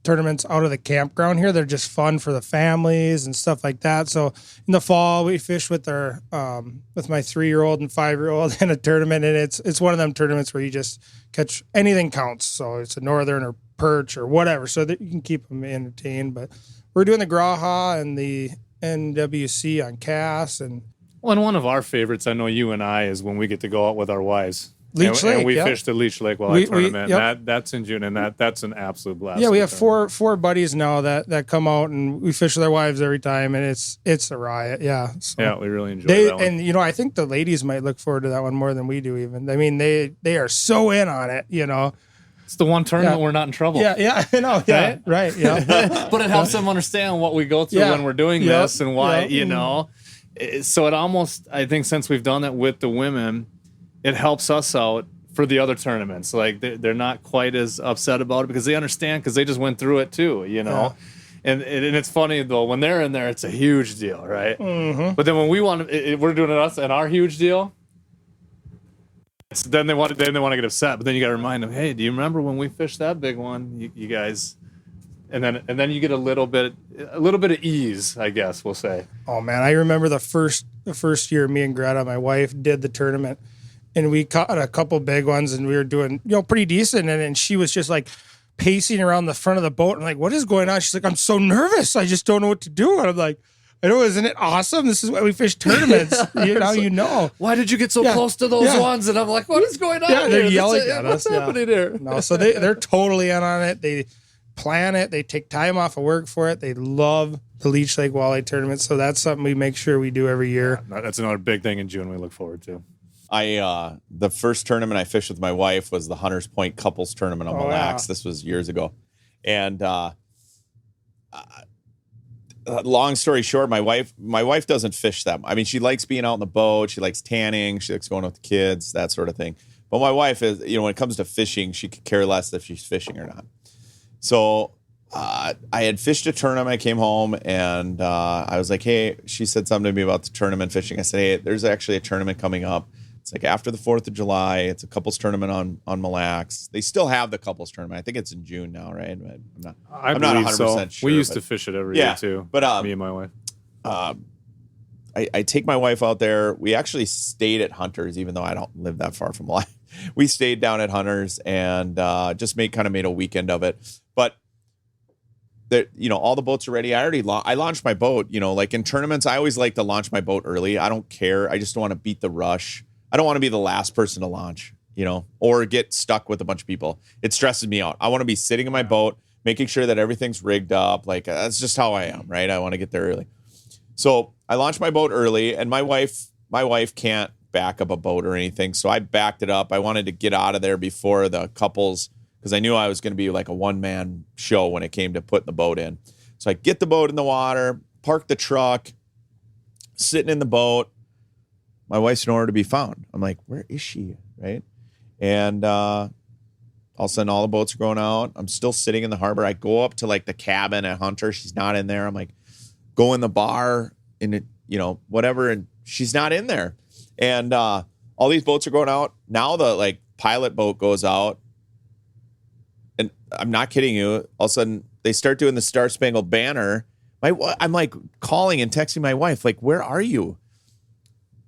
tournaments out of the campground here. They're just fun for the families and stuff like that. So in the fall, we fish with our with my 3-year-old and 5-year-old in a tournament, and it's one of them tournaments where you just catch anything counts. So it's a northern or perch or whatever, so that you can keep them entertained. But we're doing the Graha and the NWC on Cass, and one of our favorites, I know you and I, is when we get to go out with our wives. Leech Lake, and we yep. fished the Leech Lake Walleye tournament. Yep. That's in June, and that's an absolute blast. Yeah, we have four buddies now that come out, and we fish with their wives every time, and it's a riot. Yeah, so yeah, we really enjoy that one. And I think the ladies might look forward to that one more than we do. Even I mean, they are so in on it. It's the one tournament we're not in trouble. Yeah, I know. Yeah, right. Yeah, but it helps them understand what we go through when we're doing this and why. So it almost, I think, since we've done that with the women, it helps us out for the other tournaments. Like they're not quite as upset about it because they understand, because they just went through it too, Yeah. And it's funny though, when they're in there, it's a huge deal, right? Mm-hmm. But then when we're doing it us and our huge deal, then they want to get upset. But then you got to remind them, hey, do you remember when we fished that big one, you guys? And then you get a little bit of ease, I guess we'll say. Oh man, I remember the first year me and Greta, my wife, did the tournament. And we caught a couple big ones, and we were doing, pretty decent. And she was just like pacing around the front of the boat, and like, what is going on? She's like, I'm so nervous. I just don't know what to do. And I'm like, I know, isn't it awesome? This is why we fish tournaments. Why did you get so close to those ones? And I'm like, what is going on? Yeah, they're yelling at us. What's happening here? No, so they're totally in on it. They plan it. They take time off of work for it. They love the Leech Lake Walleye tournament. So that's something we make sure we do every year. Yeah, that's another big thing in June we look forward to. The first tournament I fished with my wife was the Hunters Point couples tournament on Mille. Yeah. This was years ago. And long story short, my wife doesn't fish that much. I mean, she likes being out in the boat. She likes tanning. She likes going with the kids, that sort of thing. But my wife is, when it comes to fishing, she could care less if she's fishing or not. So I had fished a tournament. I came home and I was like, hey, she said something to me about the tournament fishing. I said, hey, there's actually a tournament coming up. It's like after the 4th of July. It's a couples tournament on Mille. They still have the couples tournament. I think it's in June now, right? I'm not 100% sure. We used to fish it every year too. But me and my wife. I take my wife out there. We actually stayed at Hunter's, even though I don't live that far from Mille. We stayed down at Hunter's and just made a weekend of it. But all the boats are ready. I launched my boat. Like in tournaments, I always like to launch my boat early. I don't care. I just don't want to beat the rush. I don't want to be the last person to launch, or get stuck with a bunch of people. It stresses me out. I want to be sitting in my boat, making sure that everything's rigged up. Like that's just how I am, right? I want to get there early. So I launched my boat early, and my wife can't back up a boat or anything. So I backed it up. I wanted to get out of there before the couples, because I knew I was going to be like a one-man show when it came to putting the boat in. So I get the boat in the water, park the truck, sitting in the boat. My wife's nowhere to be found. I'm like, where is she? Right. And all of a sudden, all the boats are going out. I'm still sitting in the harbor. I go up to like the cabin at Hunter. She's not in there. I'm like, go in the bar in it, whatever. And she's not in there. And all these boats are going out. Now the like pilot boat goes out. And I'm not kidding you. All of a sudden they start doing the Star Spangled Banner. I'm like calling and texting my wife, like, where are you?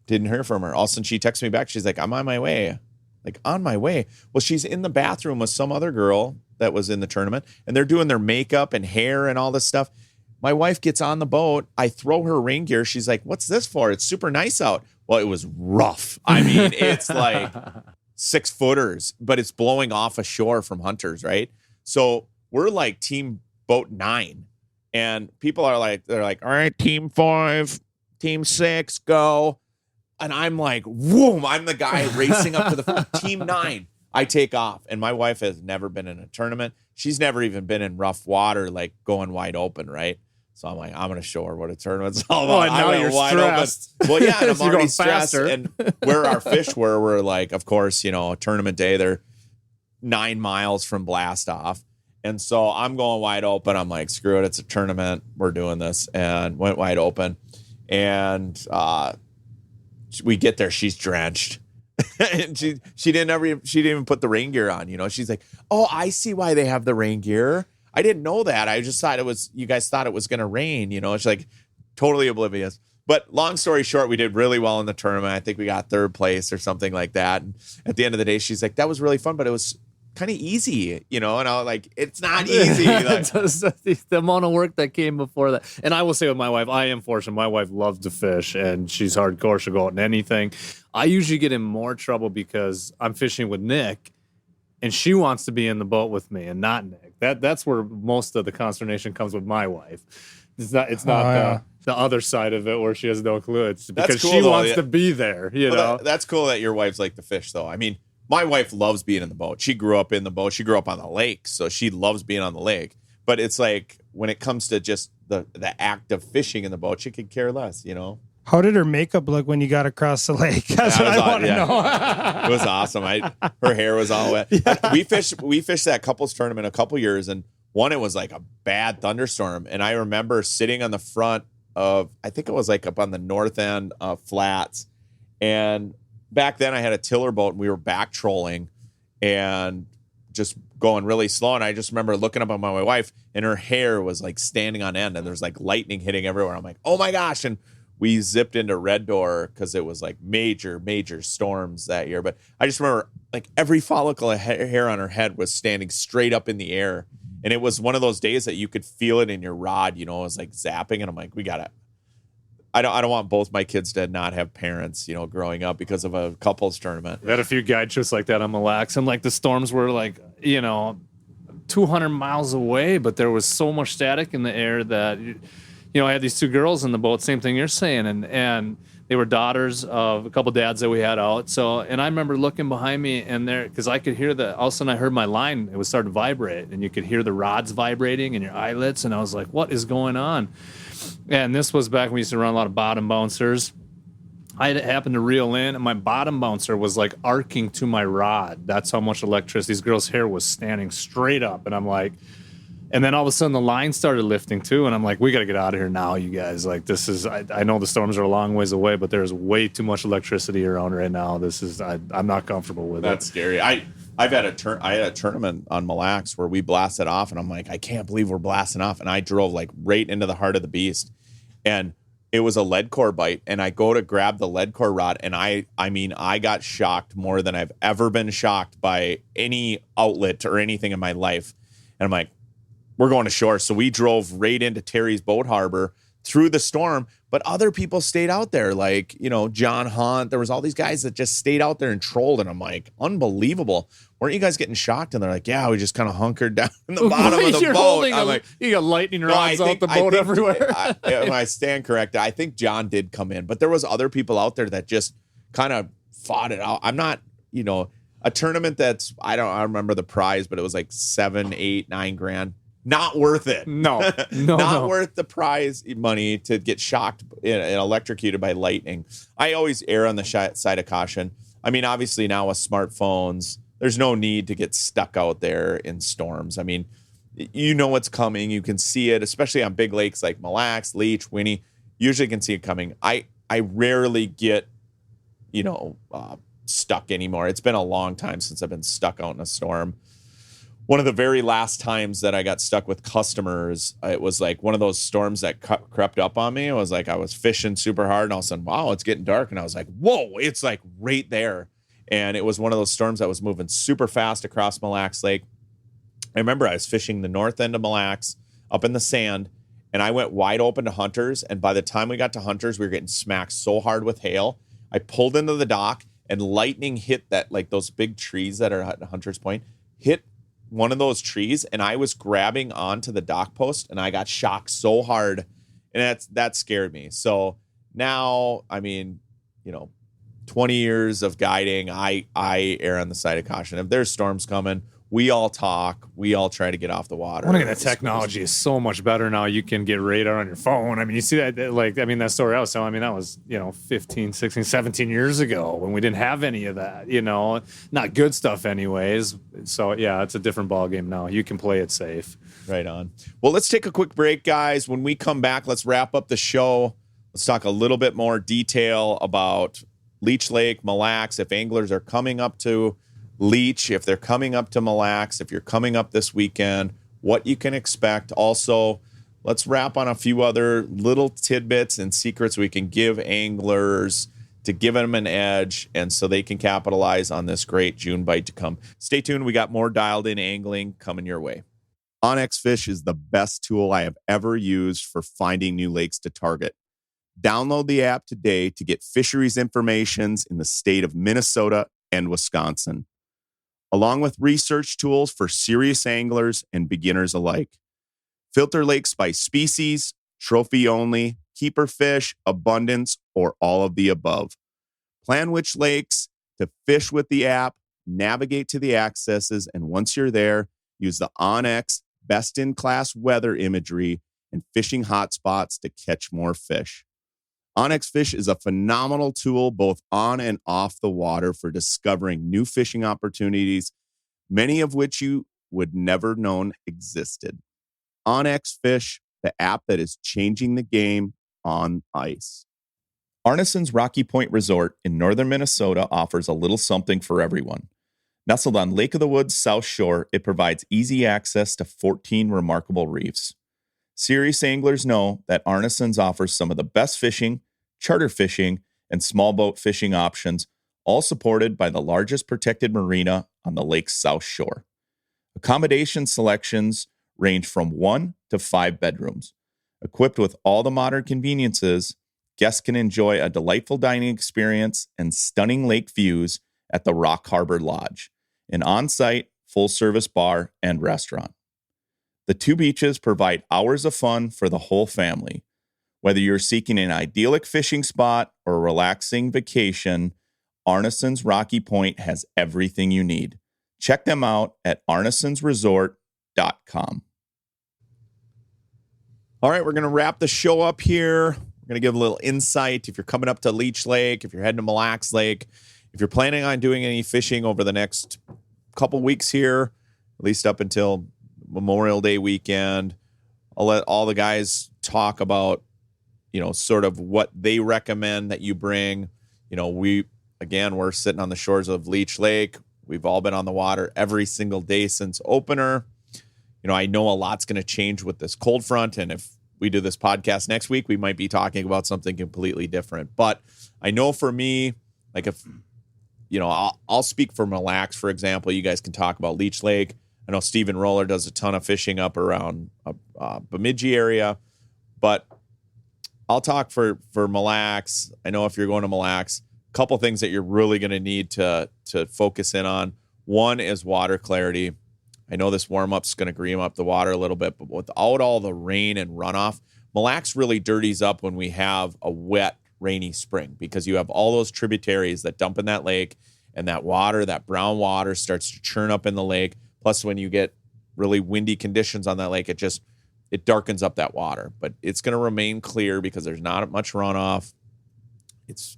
Didn't hear from her. All of a sudden she texts me back. She's like, I'm on my way. Like, on my way. Well, she's in the bathroom with some other girl that was in the tournament, and they're doing their makeup and hair and all this stuff. My wife gets on the boat. I throw her rain gear. She's like, what's this for? It's super nice out. Well, it was rough. I mean, it's like 6 footers, but it's blowing off ashore from Hunters, right? So we're like team boat 9. And people are like, they're like, all right, team 5, team 6, go. And I'm like, whoom, I'm the guy racing up to the team 9. I take off. And my wife has never been in a tournament. She's never even been in rough water, like going wide open, right? So I'm like, I'm going to show her what a tournament's all about. Now you're wide stressed. Open. Well, yeah, and I'm already stressed. Faster. And where our fish were like, of course, tournament day, they're 9 miles from blast off. And so I'm going wide open. I'm like, screw it. It's a tournament. We're doing this. And went wide open. And we get there. She's drenched. And she didn't even put the rain gear on. She's like, oh, I see why they have the rain gear. I didn't know that. I just thought you guys thought it was going to rain. She's like totally oblivious. But long story short, we did really well in the tournament. I think we got 3rd place or something like that. And at the end of the day, she's like, that was really fun, but it was kind of easy, and I was like, it's not easy. Like, the amount of work that came before that. And I will say with my wife, I am fortunate. My wife loves to fish, and she's hardcore. She'll go out in anything. I usually get in more trouble because I'm fishing with Nick, and she wants to be in the boat with me and not Nick. That's where most of the consternation comes with my wife. It's not the other side of it where she has no clue. It's because cool, she wants to be there. That's cool that your wife's like the fish, though. I mean, my wife loves being in the boat. She grew up in the boat. She grew up on the lake, so she loves being on the lake. But it's like when it comes to just the act of fishing in the boat, she could care less, How did her makeup look when you got across the lake? That's what I want to know. It was awesome. Her hair was all wet. Yeah. We fished that couples tournament a couple years, and it was like a bad thunderstorm. And I remember sitting on the front of, I think it was like up on the north end of flats. And back then I had a tiller boat, and we were back trolling and just going really slow. And I just remember looking up at my wife, and her hair was like standing on end, and there's like lightning hitting everywhere. I'm like, oh my gosh. And we zipped into Red Door because it was like major storms that year. But I just remember like every follicle of hair on her head was standing straight up in the air. And it was one of those days that you could feel it in your rod, it was like zapping. And I'm like, I don't want both my kids to not have parents, growing up because of a couples tournament. We had a few guide trips like that on Mille, and like the storms were like, 200 miles away, but there was so much static in the air that, I had these 2 girls in the boat, same thing you're saying. And they were daughters of a couple dads that we had out. So, and I remember looking behind me and there, because I could hear all of a sudden I heard my line, it was starting to vibrate, and you could hear the rods vibrating in your eyelets. And I was like, what is going on? And this was back when we used to run a lot of bottom bouncers. I happened to reel in, and my bottom bouncer was like arcing to my rod. That's how much electricity. These girls' hair was standing straight up. And I'm like, and then all of a sudden the line started lifting too. And I'm like, we got to get out of here now, you guys. Like, this is, I know the storms are a long ways away, but there's way too much electricity around right now. This is, I'm not comfortable with it. That's scary. I had a tournament on Mille where we blasted off, and I'm like, I can't believe we're blasting off. And I drove like right into the heart of the beast. And it was a lead core bite, and I go to grab the lead core rod, and I got shocked more than I've ever been shocked by any outlet or anything in my life. And I'm like, we're going to shore. So we drove right into Terry's Boat Harbor through the storm, but other people stayed out there, like, John Hunt. There was all these guys that just stayed out there and trolled, and I'm like, unbelievable. Weren't you guys getting shocked? And they're like, yeah, we just kind of hunkered down in the bottom of the boat. I'm like, you got lightning rods out the boat everywhere. I stand corrected. I think John did come in, but there was other people out there that just kind of fought it out. I'm not, a tournament that's, I remember the prize, but it was like 7, 8, 9 grand. Not worth it. No, Not worth the prize money to get shocked and electrocuted by lightning. I always err on the side of caution. I mean, obviously now with smartphones, there's no need to get stuck out there in storms. I mean, you know what's coming. You can see it, especially on big lakes like Mille, Leech, Winnie. Usually can see it coming. I rarely get, stuck anymore. It's been a long time since I've been stuck out in a storm. One of the very last times that I got stuck with customers, it was like one of those storms that crept up on me. It was like I was fishing super hard, and all of a sudden, wow, it's getting dark. And I was like, whoa, it's like right there. And it was one of those storms that was moving super fast across Mille Lake. I remember I was fishing the north end of Mille up in the sand, and I went wide open to Hunters. And by the time we got to Hunters, we were getting smacked so hard with hail. I pulled into the dock, and lightning hit that, like those big trees that are at Hunters Point, hit one of those trees, and I was grabbing onto the dock post, and I got shocked so hard, and that scared me. So now, 20 years of guiding, I err on the side of caution. If there's storms coming, we all talk. We all try to get off the water. I think the technology is so much better now. You can get radar on your phone. I mean, you see that, that story I was telling, that was, 15, 16, 17 years ago when we didn't have any of that, not good stuff anyways. So, yeah, it's a different ballgame now. You can play it safe. Right on. Well, let's take a quick break, guys. When we come back, let's wrap up the show. Let's talk a little bit more detail about Leech Lake, Mille, if anglers are coming up to Leech, if they're coming up to Mille, if you're coming up this weekend, what you can expect. Also, let's wrap on a few other little tidbits and secrets we can give anglers to give them an edge, and so they can capitalize on this great June bite to come. Stay tuned. We got more dialed in angling coming your way. onX Fish is the best tool I have ever used for finding new lakes to target. Download the app today to get fisheries information in the state of Minnesota and Wisconsin, along with research tools for serious anglers and beginners alike. Filter lakes by species, trophy only, keeper fish, abundance, or all of the above. Plan which lakes to fish with the app, navigate to the accesses, and once you're there, use the onX best-in-class weather imagery and fishing hotspots to catch more fish. onX Fish is a phenomenal tool both on and off the water for discovering new fishing opportunities, many of which you would never known existed. onX Fish, the app that is changing the game on ice. Arneson's Rocky Point Resort in northern Minnesota offers a little something for everyone. Nestled on Lake of the Woods South Shore, it provides easy access to 14 remarkable reefs. Serious anglers know that Arneson's offers some of the best fishing, charter fishing, and small boat fishing options, all supported by the largest protected marina on the lake's south shore. Accommodation selections range from 1 to 5 bedrooms. Equipped with all the modern conveniences, guests can enjoy a delightful dining experience and stunning lake views at the Rock Harbor Lodge, an on-site full-service bar and restaurant. The two beaches provide hours of fun for the whole family. Whether you're seeking an idyllic fishing spot or a relaxing vacation, Arneson's Rocky Point has everything you need. Check them out at arnesonsresort.com. All right, we're going to wrap the show up here. We're going to give a little insight. If you're coming up to Leech Lake, if you're heading to Mille Lake, if you're planning on doing any fishing over the next couple weeks here, at least up until Memorial Day weekend, I'll let all the guys talk about, sort of what they recommend that you bring. We're sitting on the shores of Leech Lake. We've all been on the water every single day since opener. I know a lot's going to change with this cold front, and if we do this podcast next week, we might be talking about something completely different. But I know for me, like if, I'll speak for Mille Lacs, for example. You guys can talk about Leech Lake. I know Stephen Roller does a ton of fishing up around Bemidji area, but I'll talk for Mille Lacs. I know if you're going to Mille Lacs, a couple things that you're really going to need to focus in on. One is water clarity. I know this warm-up's going to green up the water a little bit, but without all the rain and runoff, Mille Lacs really dirties up when we have a wet, rainy spring, because you have all those tributaries that dump in that lake, and that water, that brown water, starts to churn up in the lake. Plus, when you get really windy conditions on that lake, it darkens up that water. But it's going to remain clear because there's not much runoff. It's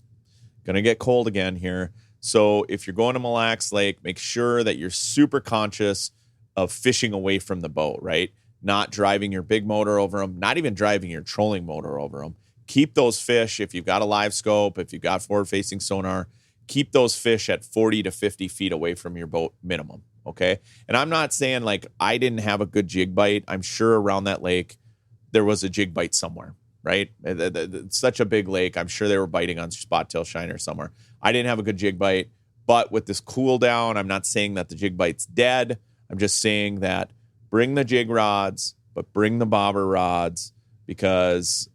going to get cold again here. So if you're going to Mille Lacs Lake, make sure that you're super conscious of fishing away from the boat, right? Not driving your big motor over them, not even driving your trolling motor over them. Keep those fish, if you've got a live scope, if you've got forward-facing sonar, keep those fish at 40 to 50 feet away from your boat minimum, okay? And I'm not saying like I didn't have a good jig bite. I'm sure around that lake there was a jig bite somewhere, right? It's such a big lake. I'm sure they were biting on spot tail shiner somewhere. I didn't have a good jig bite, but with this cool down, I'm not saying that the jig bite's dead. I'm just saying that bring the jig rods, but bring the bobber rods, because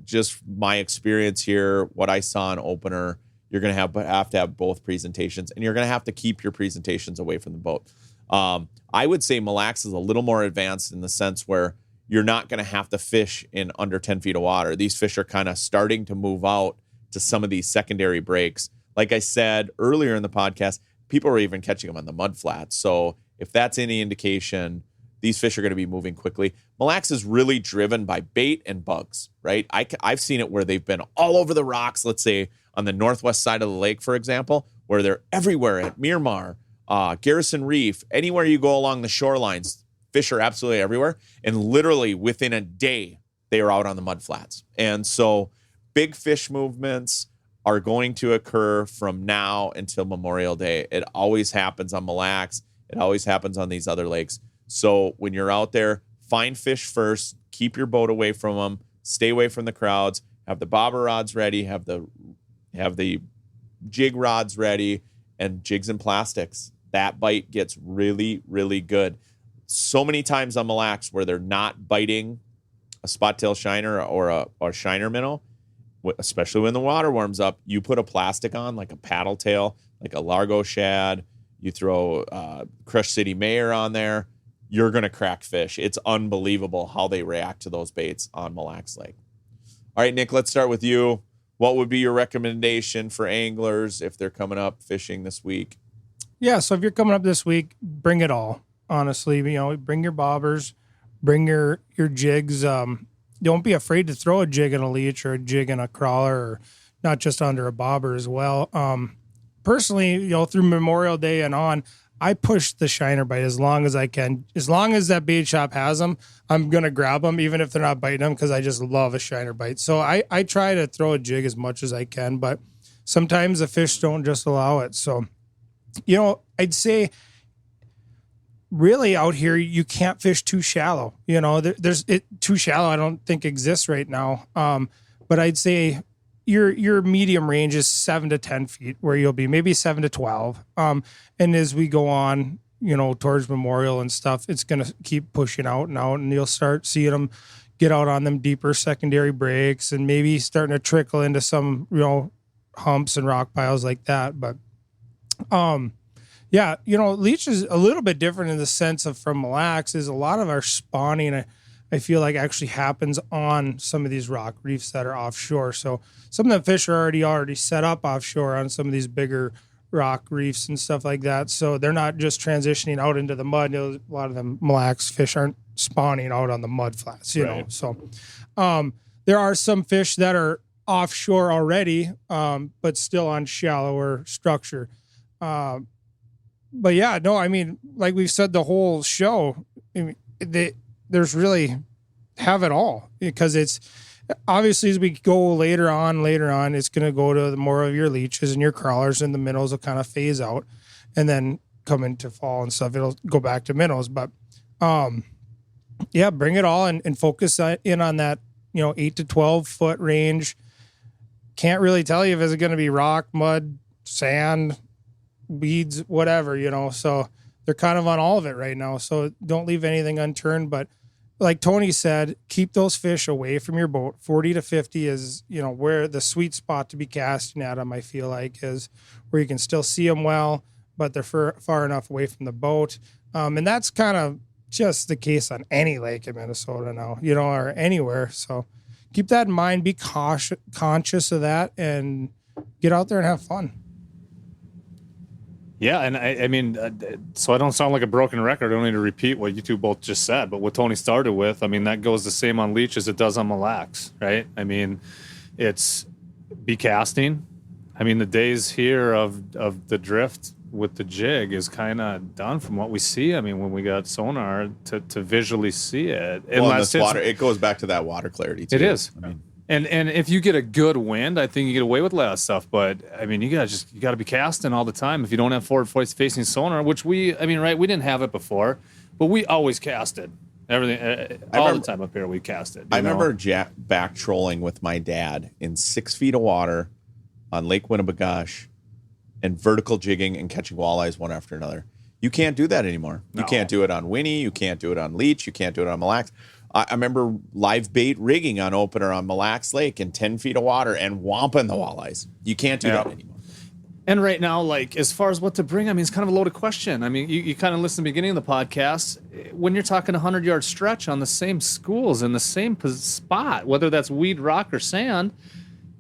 just my experience here, what I saw in opener, you're going to have to have both presentations, and you're going to have to keep your presentations away from the boat. I would say Mille Lacs is a little more advanced in the sense where you're not going to have to fish in under 10 feet of water. These fish are kind of starting to move out to some of these secondary breaks. Like I said earlier in the podcast, people are even catching them on the mud flats. So if that's any indication, these fish are going to be moving quickly. Mille Lacs is really driven by bait and bugs, right? I've seen it where they've been all over the rocks, let's say on the northwest side of the lake, for example, where they're everywhere at Miramar, Garrison Reef, anywhere you go along the shorelines, fish are absolutely everywhere. And literally within a day, they are out on the mud flats. And so big fish movements are going to occur from now until Memorial Day. It always happens on Mille Lacs. It always happens on these other lakes. So when you're out there, find fish first, keep your boat away from them, stay away from the crowds, have the bobber rods ready, have the jig rods ready, and jigs and plastics. That bite gets really, really good. So many times on Mille Lacs where they're not biting a spot tail shiner or a shiner minnow, especially when the water warms up, you put a plastic on, like a paddle tail, like a Largo shad, you throw Crush City Mayor on there, you're going to crack fish. It's unbelievable how they react to those baits on Mille Lacs Lake. All right, Nick, let's start with you. What would be your recommendation for anglers if they're coming up fishing this week? Yeah, so if you're coming up this week, bring it all. Honestly, bring your bobbers, bring your jigs. Don't be afraid to throw a jig in a leech or a jig in a crawler, or not just under a bobber as well. Personally, through Memorial Day and on, I push the shiner bite as long as I can. As long as that bait shop has them, I'm going to grab them, even if they're not biting them, because I just love a shiner bite. So I try to throw a jig as much as I can, but sometimes the fish don't just allow it. So, I'd say really out here, you can't fish too shallow. There's too shallow, I don't think exists right now. But I'd say your medium range is 7 to 10 feet, where you'll be maybe 7 to 12. And as we go on, towards Memorial and stuff, it's going to keep pushing out and out, and you'll start seeing them get out on them deeper secondary breaks and maybe starting to trickle into some, humps and rock piles like that. But, Leech is a little bit different in the sense of from Mille Lacs is a lot of our spawning, I feel like actually happens on some of these rock reefs that are offshore. So some of the fish are already set up offshore on some of these bigger rock reefs and stuff like that. So they're not just transitioning out into the mud. A lot of them Mille Lacs fish aren't spawning out on the mud flats, know. So there are some fish that are offshore already, but still on shallower structure. But yeah, no, I mean, like we've said the whole show, there's really have it all, because it's obviously as we go later on, it's going to go to more of your leeches and your crawlers, and the minnows will kind of phase out and then come into fall and stuff. It'll go back to minnows. But Yeah, bring it all and focus in on that, 8 to 12 foot range. Can't really tell you if it's going to be rock, mud, sand, weeds, whatever, so they're kind of on all of it right now. So don't leave anything unturned. But like Tony said, keep those fish away from your boat. 40 to 50 is, where the sweet spot to be casting at them, I feel like, is where you can still see them well, but they're far enough away from the boat. And that's kind of just the case on any lake in Minnesota now, or anywhere. So keep that in mind, be conscious of that, and get out there and have fun. Yeah, and I mean, so I don't sound like a broken record. I don't need to repeat what you two both just said, but what Tony started with, I mean, that goes the same on Leech as it does on Mille, right? I mean, it's be casting. I mean, the days here of the drift with the jig is kind of done from what we see. I mean, when we got sonar to visually see it. Well, this water, it goes back to that water clarity too. It is. I mean, and if you get a good wind, I think you get away with a lot of stuff. But I mean, you got to be casting all the time. If you don't have forward facing sonar, which we didn't have it before, but we always casted everything all the time up here. We casted. I remember back trolling with my dad in 6 feet of water on Lake Winnebagosh and vertical jigging and catching walleyes one after another. You can't do that anymore. No. You can't do it on Winnie. You can't do it on Leech. You can't do it on Mille. I remember live bait rigging on opener on Mille Lake in 10 feet of water and whomping the walleyes. You can't do that anymore. And right now, like, as far as what to bring, I mean, it's kind of a loaded question. I mean, you kind of listen to the beginning of the podcast. When you're talking a 100-yard stretch on the same schools in the same spot, whether that's weed, rock, or sand,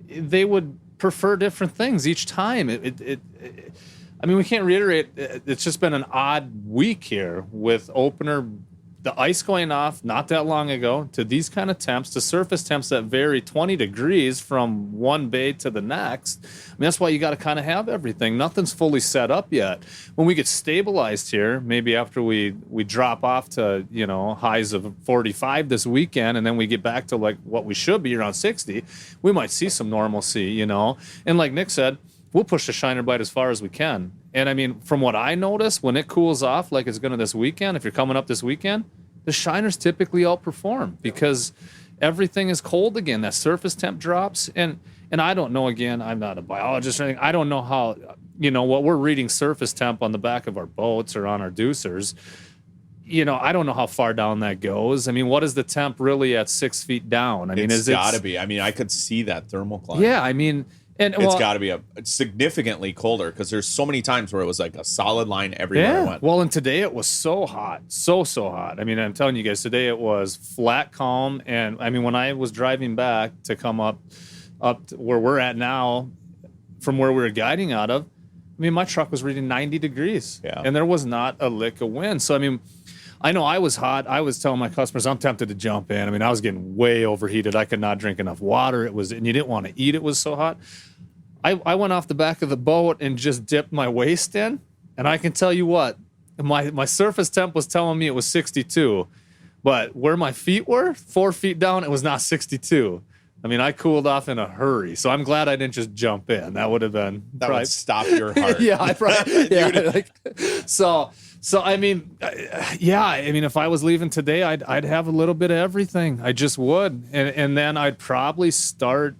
they would prefer different things each time. I mean, we can't reiterate. It's just been an odd week here with opener, the ice going off not that long ago, to these kind of temps, to surface temps that vary 20 degrees from one bay to the next. I mean, that's why you got to kind of have everything. Nothing's fully set up yet. When we get stabilized here, maybe after we drop off to, highs of 45 this weekend, and then we get back to like what we should be around 60, we might see some normalcy, And like Nick said, we'll push the shiner bite as far as we can. And I mean, from what I notice, when it cools off like it's going to this weekend, if you're coming up this weekend, the shiners typically outperform because everything is cold again. That surface temp drops. And I don't know, again, I'm not a biologist or anything. I don't know how, what we're reading surface temp on the back of our boats or on our deucers. I don't know how far down that goes. I mean, what is the temp really at 6 feet down? I mean, it's got to be. I mean, I could see that thermal climb. Yeah, I mean, and it's got to be significantly colder because there's so many times where it was like a solid line everywhere I went. Well, and today it was so hot, so hot. I mean, I'm telling you guys, today it was flat calm. And I mean, when I was driving back to come up to where we're at now from where we were guiding out of, I mean, my truck was reading 90 degrees. Yeah. And there was not a lick of wind. So, I mean, I know I was hot. I was telling my customers I'm tempted to jump in. I mean, I was getting way overheated. I could not drink enough water. And you didn't want to eat. It was so hot. I went off the back of the boat and just dipped my waist in. And I can tell you what, my surface temp was telling me it was 62. But where my feet were, 4 feet down, it was not 62. I mean, I cooled off in a hurry. So I'm glad I didn't just jump in. That would have been... That would stop your heart. Yeah, I probably... Yeah, So I mean, I mean, if I was leaving today, I'd have a little bit of everything. I just would, and then I'd probably start,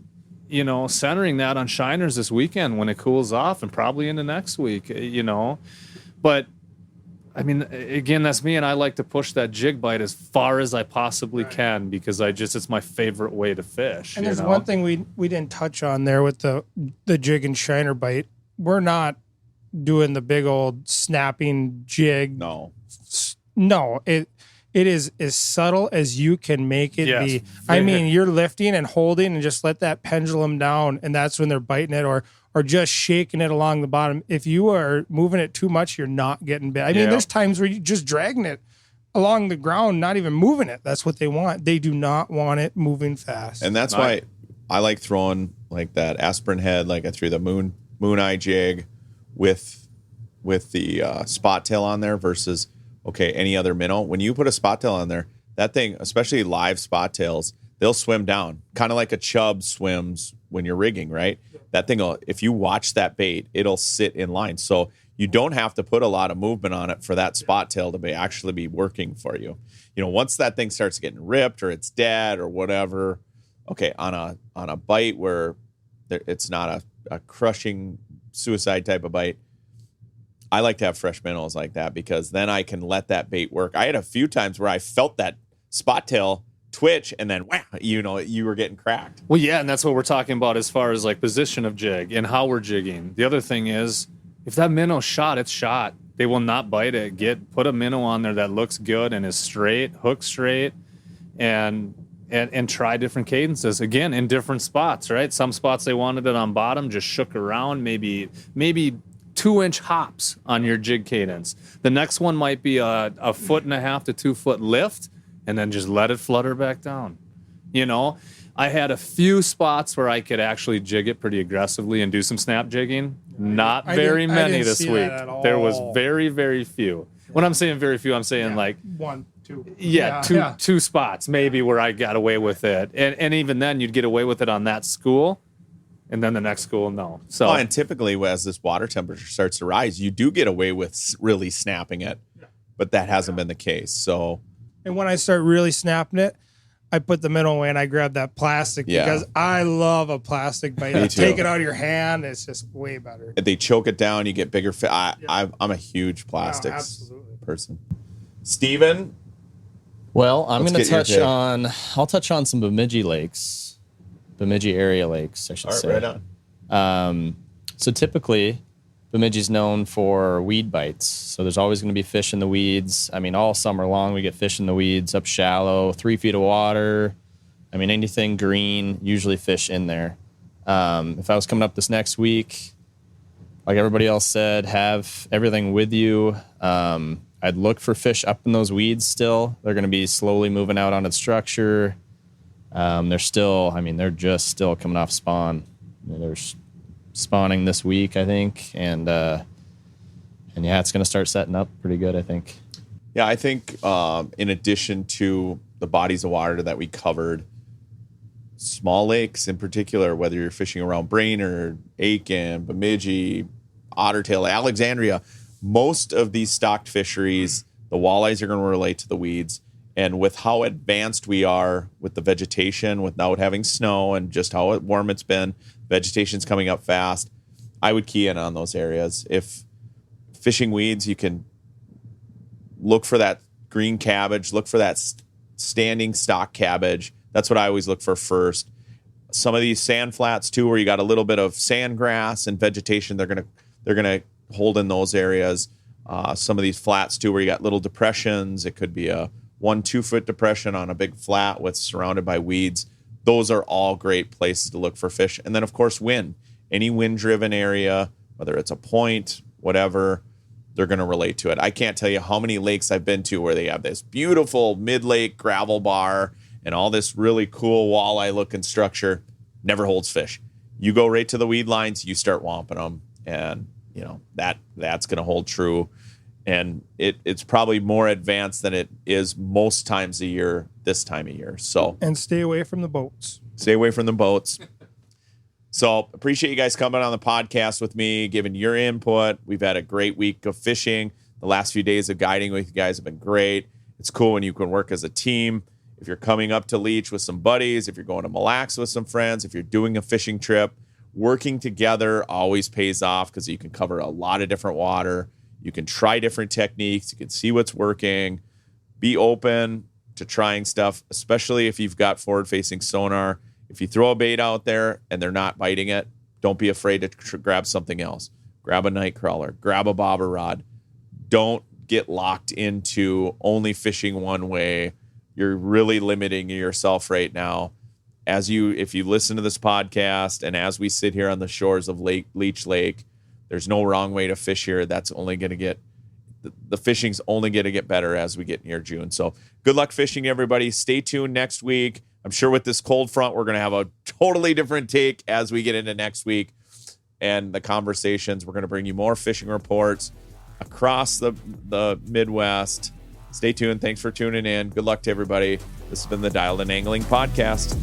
centering that on shiners this weekend when it cools off, and probably into next week, But I mean, again, that's me, and I like to push that jig bite as far as I possibly can because it's my favorite way to fish. And there's one thing we didn't touch on there with the jig and shiner bite. We're not doing the big old snapping jig. No, it is as subtle as you can make it be. I mean, you're lifting and holding and just let that pendulum down, and that's when they're biting it or just shaking it along the bottom. If you are moving it too much, you're not getting bit. I mean, there's times where you're just dragging it along the ground, not even moving it. That's what they want. They do not want it moving fast. And that's why I like throwing like that aspirin head, like I threw the moon eye jig with the spot tail on there versus any other minnow. When you put a spot tail on there, that thing, especially live spot tails, they'll swim down, kind of like a chub swims when you're rigging, right? That thing, if you watch that bait, it'll sit in line. So You don't have to put a lot of movement on it for that spot tail to actually be working for you. Once that thing starts getting ripped or it's dead or whatever, okay, on a bite where it's not a crushing suicide type of bite, I like to have fresh minnows like that, because then I can let that bait work. I had a few times where I felt that spot tail twitch and then wow, you were getting cracked. Well, yeah, and that's what we're talking about as far as like position of jig and how we're jigging. The other thing is, if that minnow's shot, it's shot. They will not bite it. Put a minnow on there that looks good and is straight, hook straight, and try different cadences again in different spots. Right, some spots they wanted it on bottom, just shook around, maybe 2-inch hops on your jig cadence. The next one might be a 1.5 to 2 foot lift, and then just let it flutter back down. I had a few spots where I could actually jig it pretty aggressively and do some snap jigging. Not very many this week. There was very, very few. When I'm saying very few, I'm saying like 1, 2. Two spots maybe where I got away with it. And even then you'd get away with it on that school. And then the next school, no. So, and typically as this water temperature starts to rise, you do get away with really snapping it, but that hasn't been the case. So, and when I start really snapping it, I put the minnow away and I grab that plastic because I love a plastic bite. You take it out of your hand, it's just way better. If they choke it down, you get bigger fish. I'm a huge plastics person. Steven? Well, I'm going to I'll touch on some Bemidji lakes. Bemidji area lakes, I should say. Right on. So typically, Bemidji's known for weed bites. So there's always going to be fish in the weeds. I mean, all summer long, we get fish in the weeds, up shallow, 3 feet of water. I mean, anything green, usually fish in there. If I was coming up this next week, like everybody else said, have everything with you. I'd look for fish up in those weeds still. They're going to be slowly moving out on its structure. They're just still coming off spawn. They're spawning this week, I think. And it's going to start setting up pretty good, I think. Yeah, I think in addition to the bodies of water that we covered, small lakes in particular, whether you're fishing around Brainerd, Aiken, Bemidji, Ottertail, Alexandria, most of these stocked fisheries, the walleyes are going to relate to the weeds. And with how advanced we are with the vegetation, without having snow and just how warm it's been, vegetation's coming up fast, I would key in on those areas. If fishing weeds, you can look for that green cabbage, look for that standing stock cabbage. That's what I always look for first. Some of these sand flats too, where you got a little bit of sand grass and vegetation, they're gonna hold in those areas. Some of these flats too, where you got little depressions. It could be a 1-2 foot depression on a big flat with surrounded by weeds. Those are all great places to look for fish. And then of course, wind. Any wind driven area, whether it's a point, whatever, they're going to relate to it. I can't tell you how many lakes I've been to where they have this beautiful mid-lake gravel bar and all this really cool walleye looking structure. Never holds fish. You go right to the weed lines, you start whomping them, and that's going to hold true. And it's probably more advanced than it is most times a year this time of year. So, and stay away from the boats. Stay away from the boats. So appreciate you guys coming on the podcast with me, giving your input. We've had a great week of fishing. The last few days of guiding with you guys have been great. It's cool when you can work as a team. If you're coming up to Leech with some buddies, if you're going to Mille with some friends, if you're doing a fishing trip, working together always pays off because you can cover a lot of different water. You can try different techniques. You can see what's working. Be open to trying stuff, especially if you've got forward-facing sonar. If you throw a bait out there and they're not biting it, don't be afraid to grab something else. Grab a night crawler. Grab a bobber rod. Don't get locked into only fishing one way. You're really limiting yourself right now. If you listen to this podcast and as we sit here on the shores of Leech Lake, there's no wrong way to fish here. That's only going to get the fishing's only going to get better as we get near June. So good luck fishing, everybody. Stay tuned next week. I'm sure with this cold front, we're going to have a totally different take as we get into next week and the conversations. We're going to bring you more fishing reports across the Midwest. Stay tuned. Thanks for tuning in. Good luck to everybody. This has been the Dialed In Angling Podcast.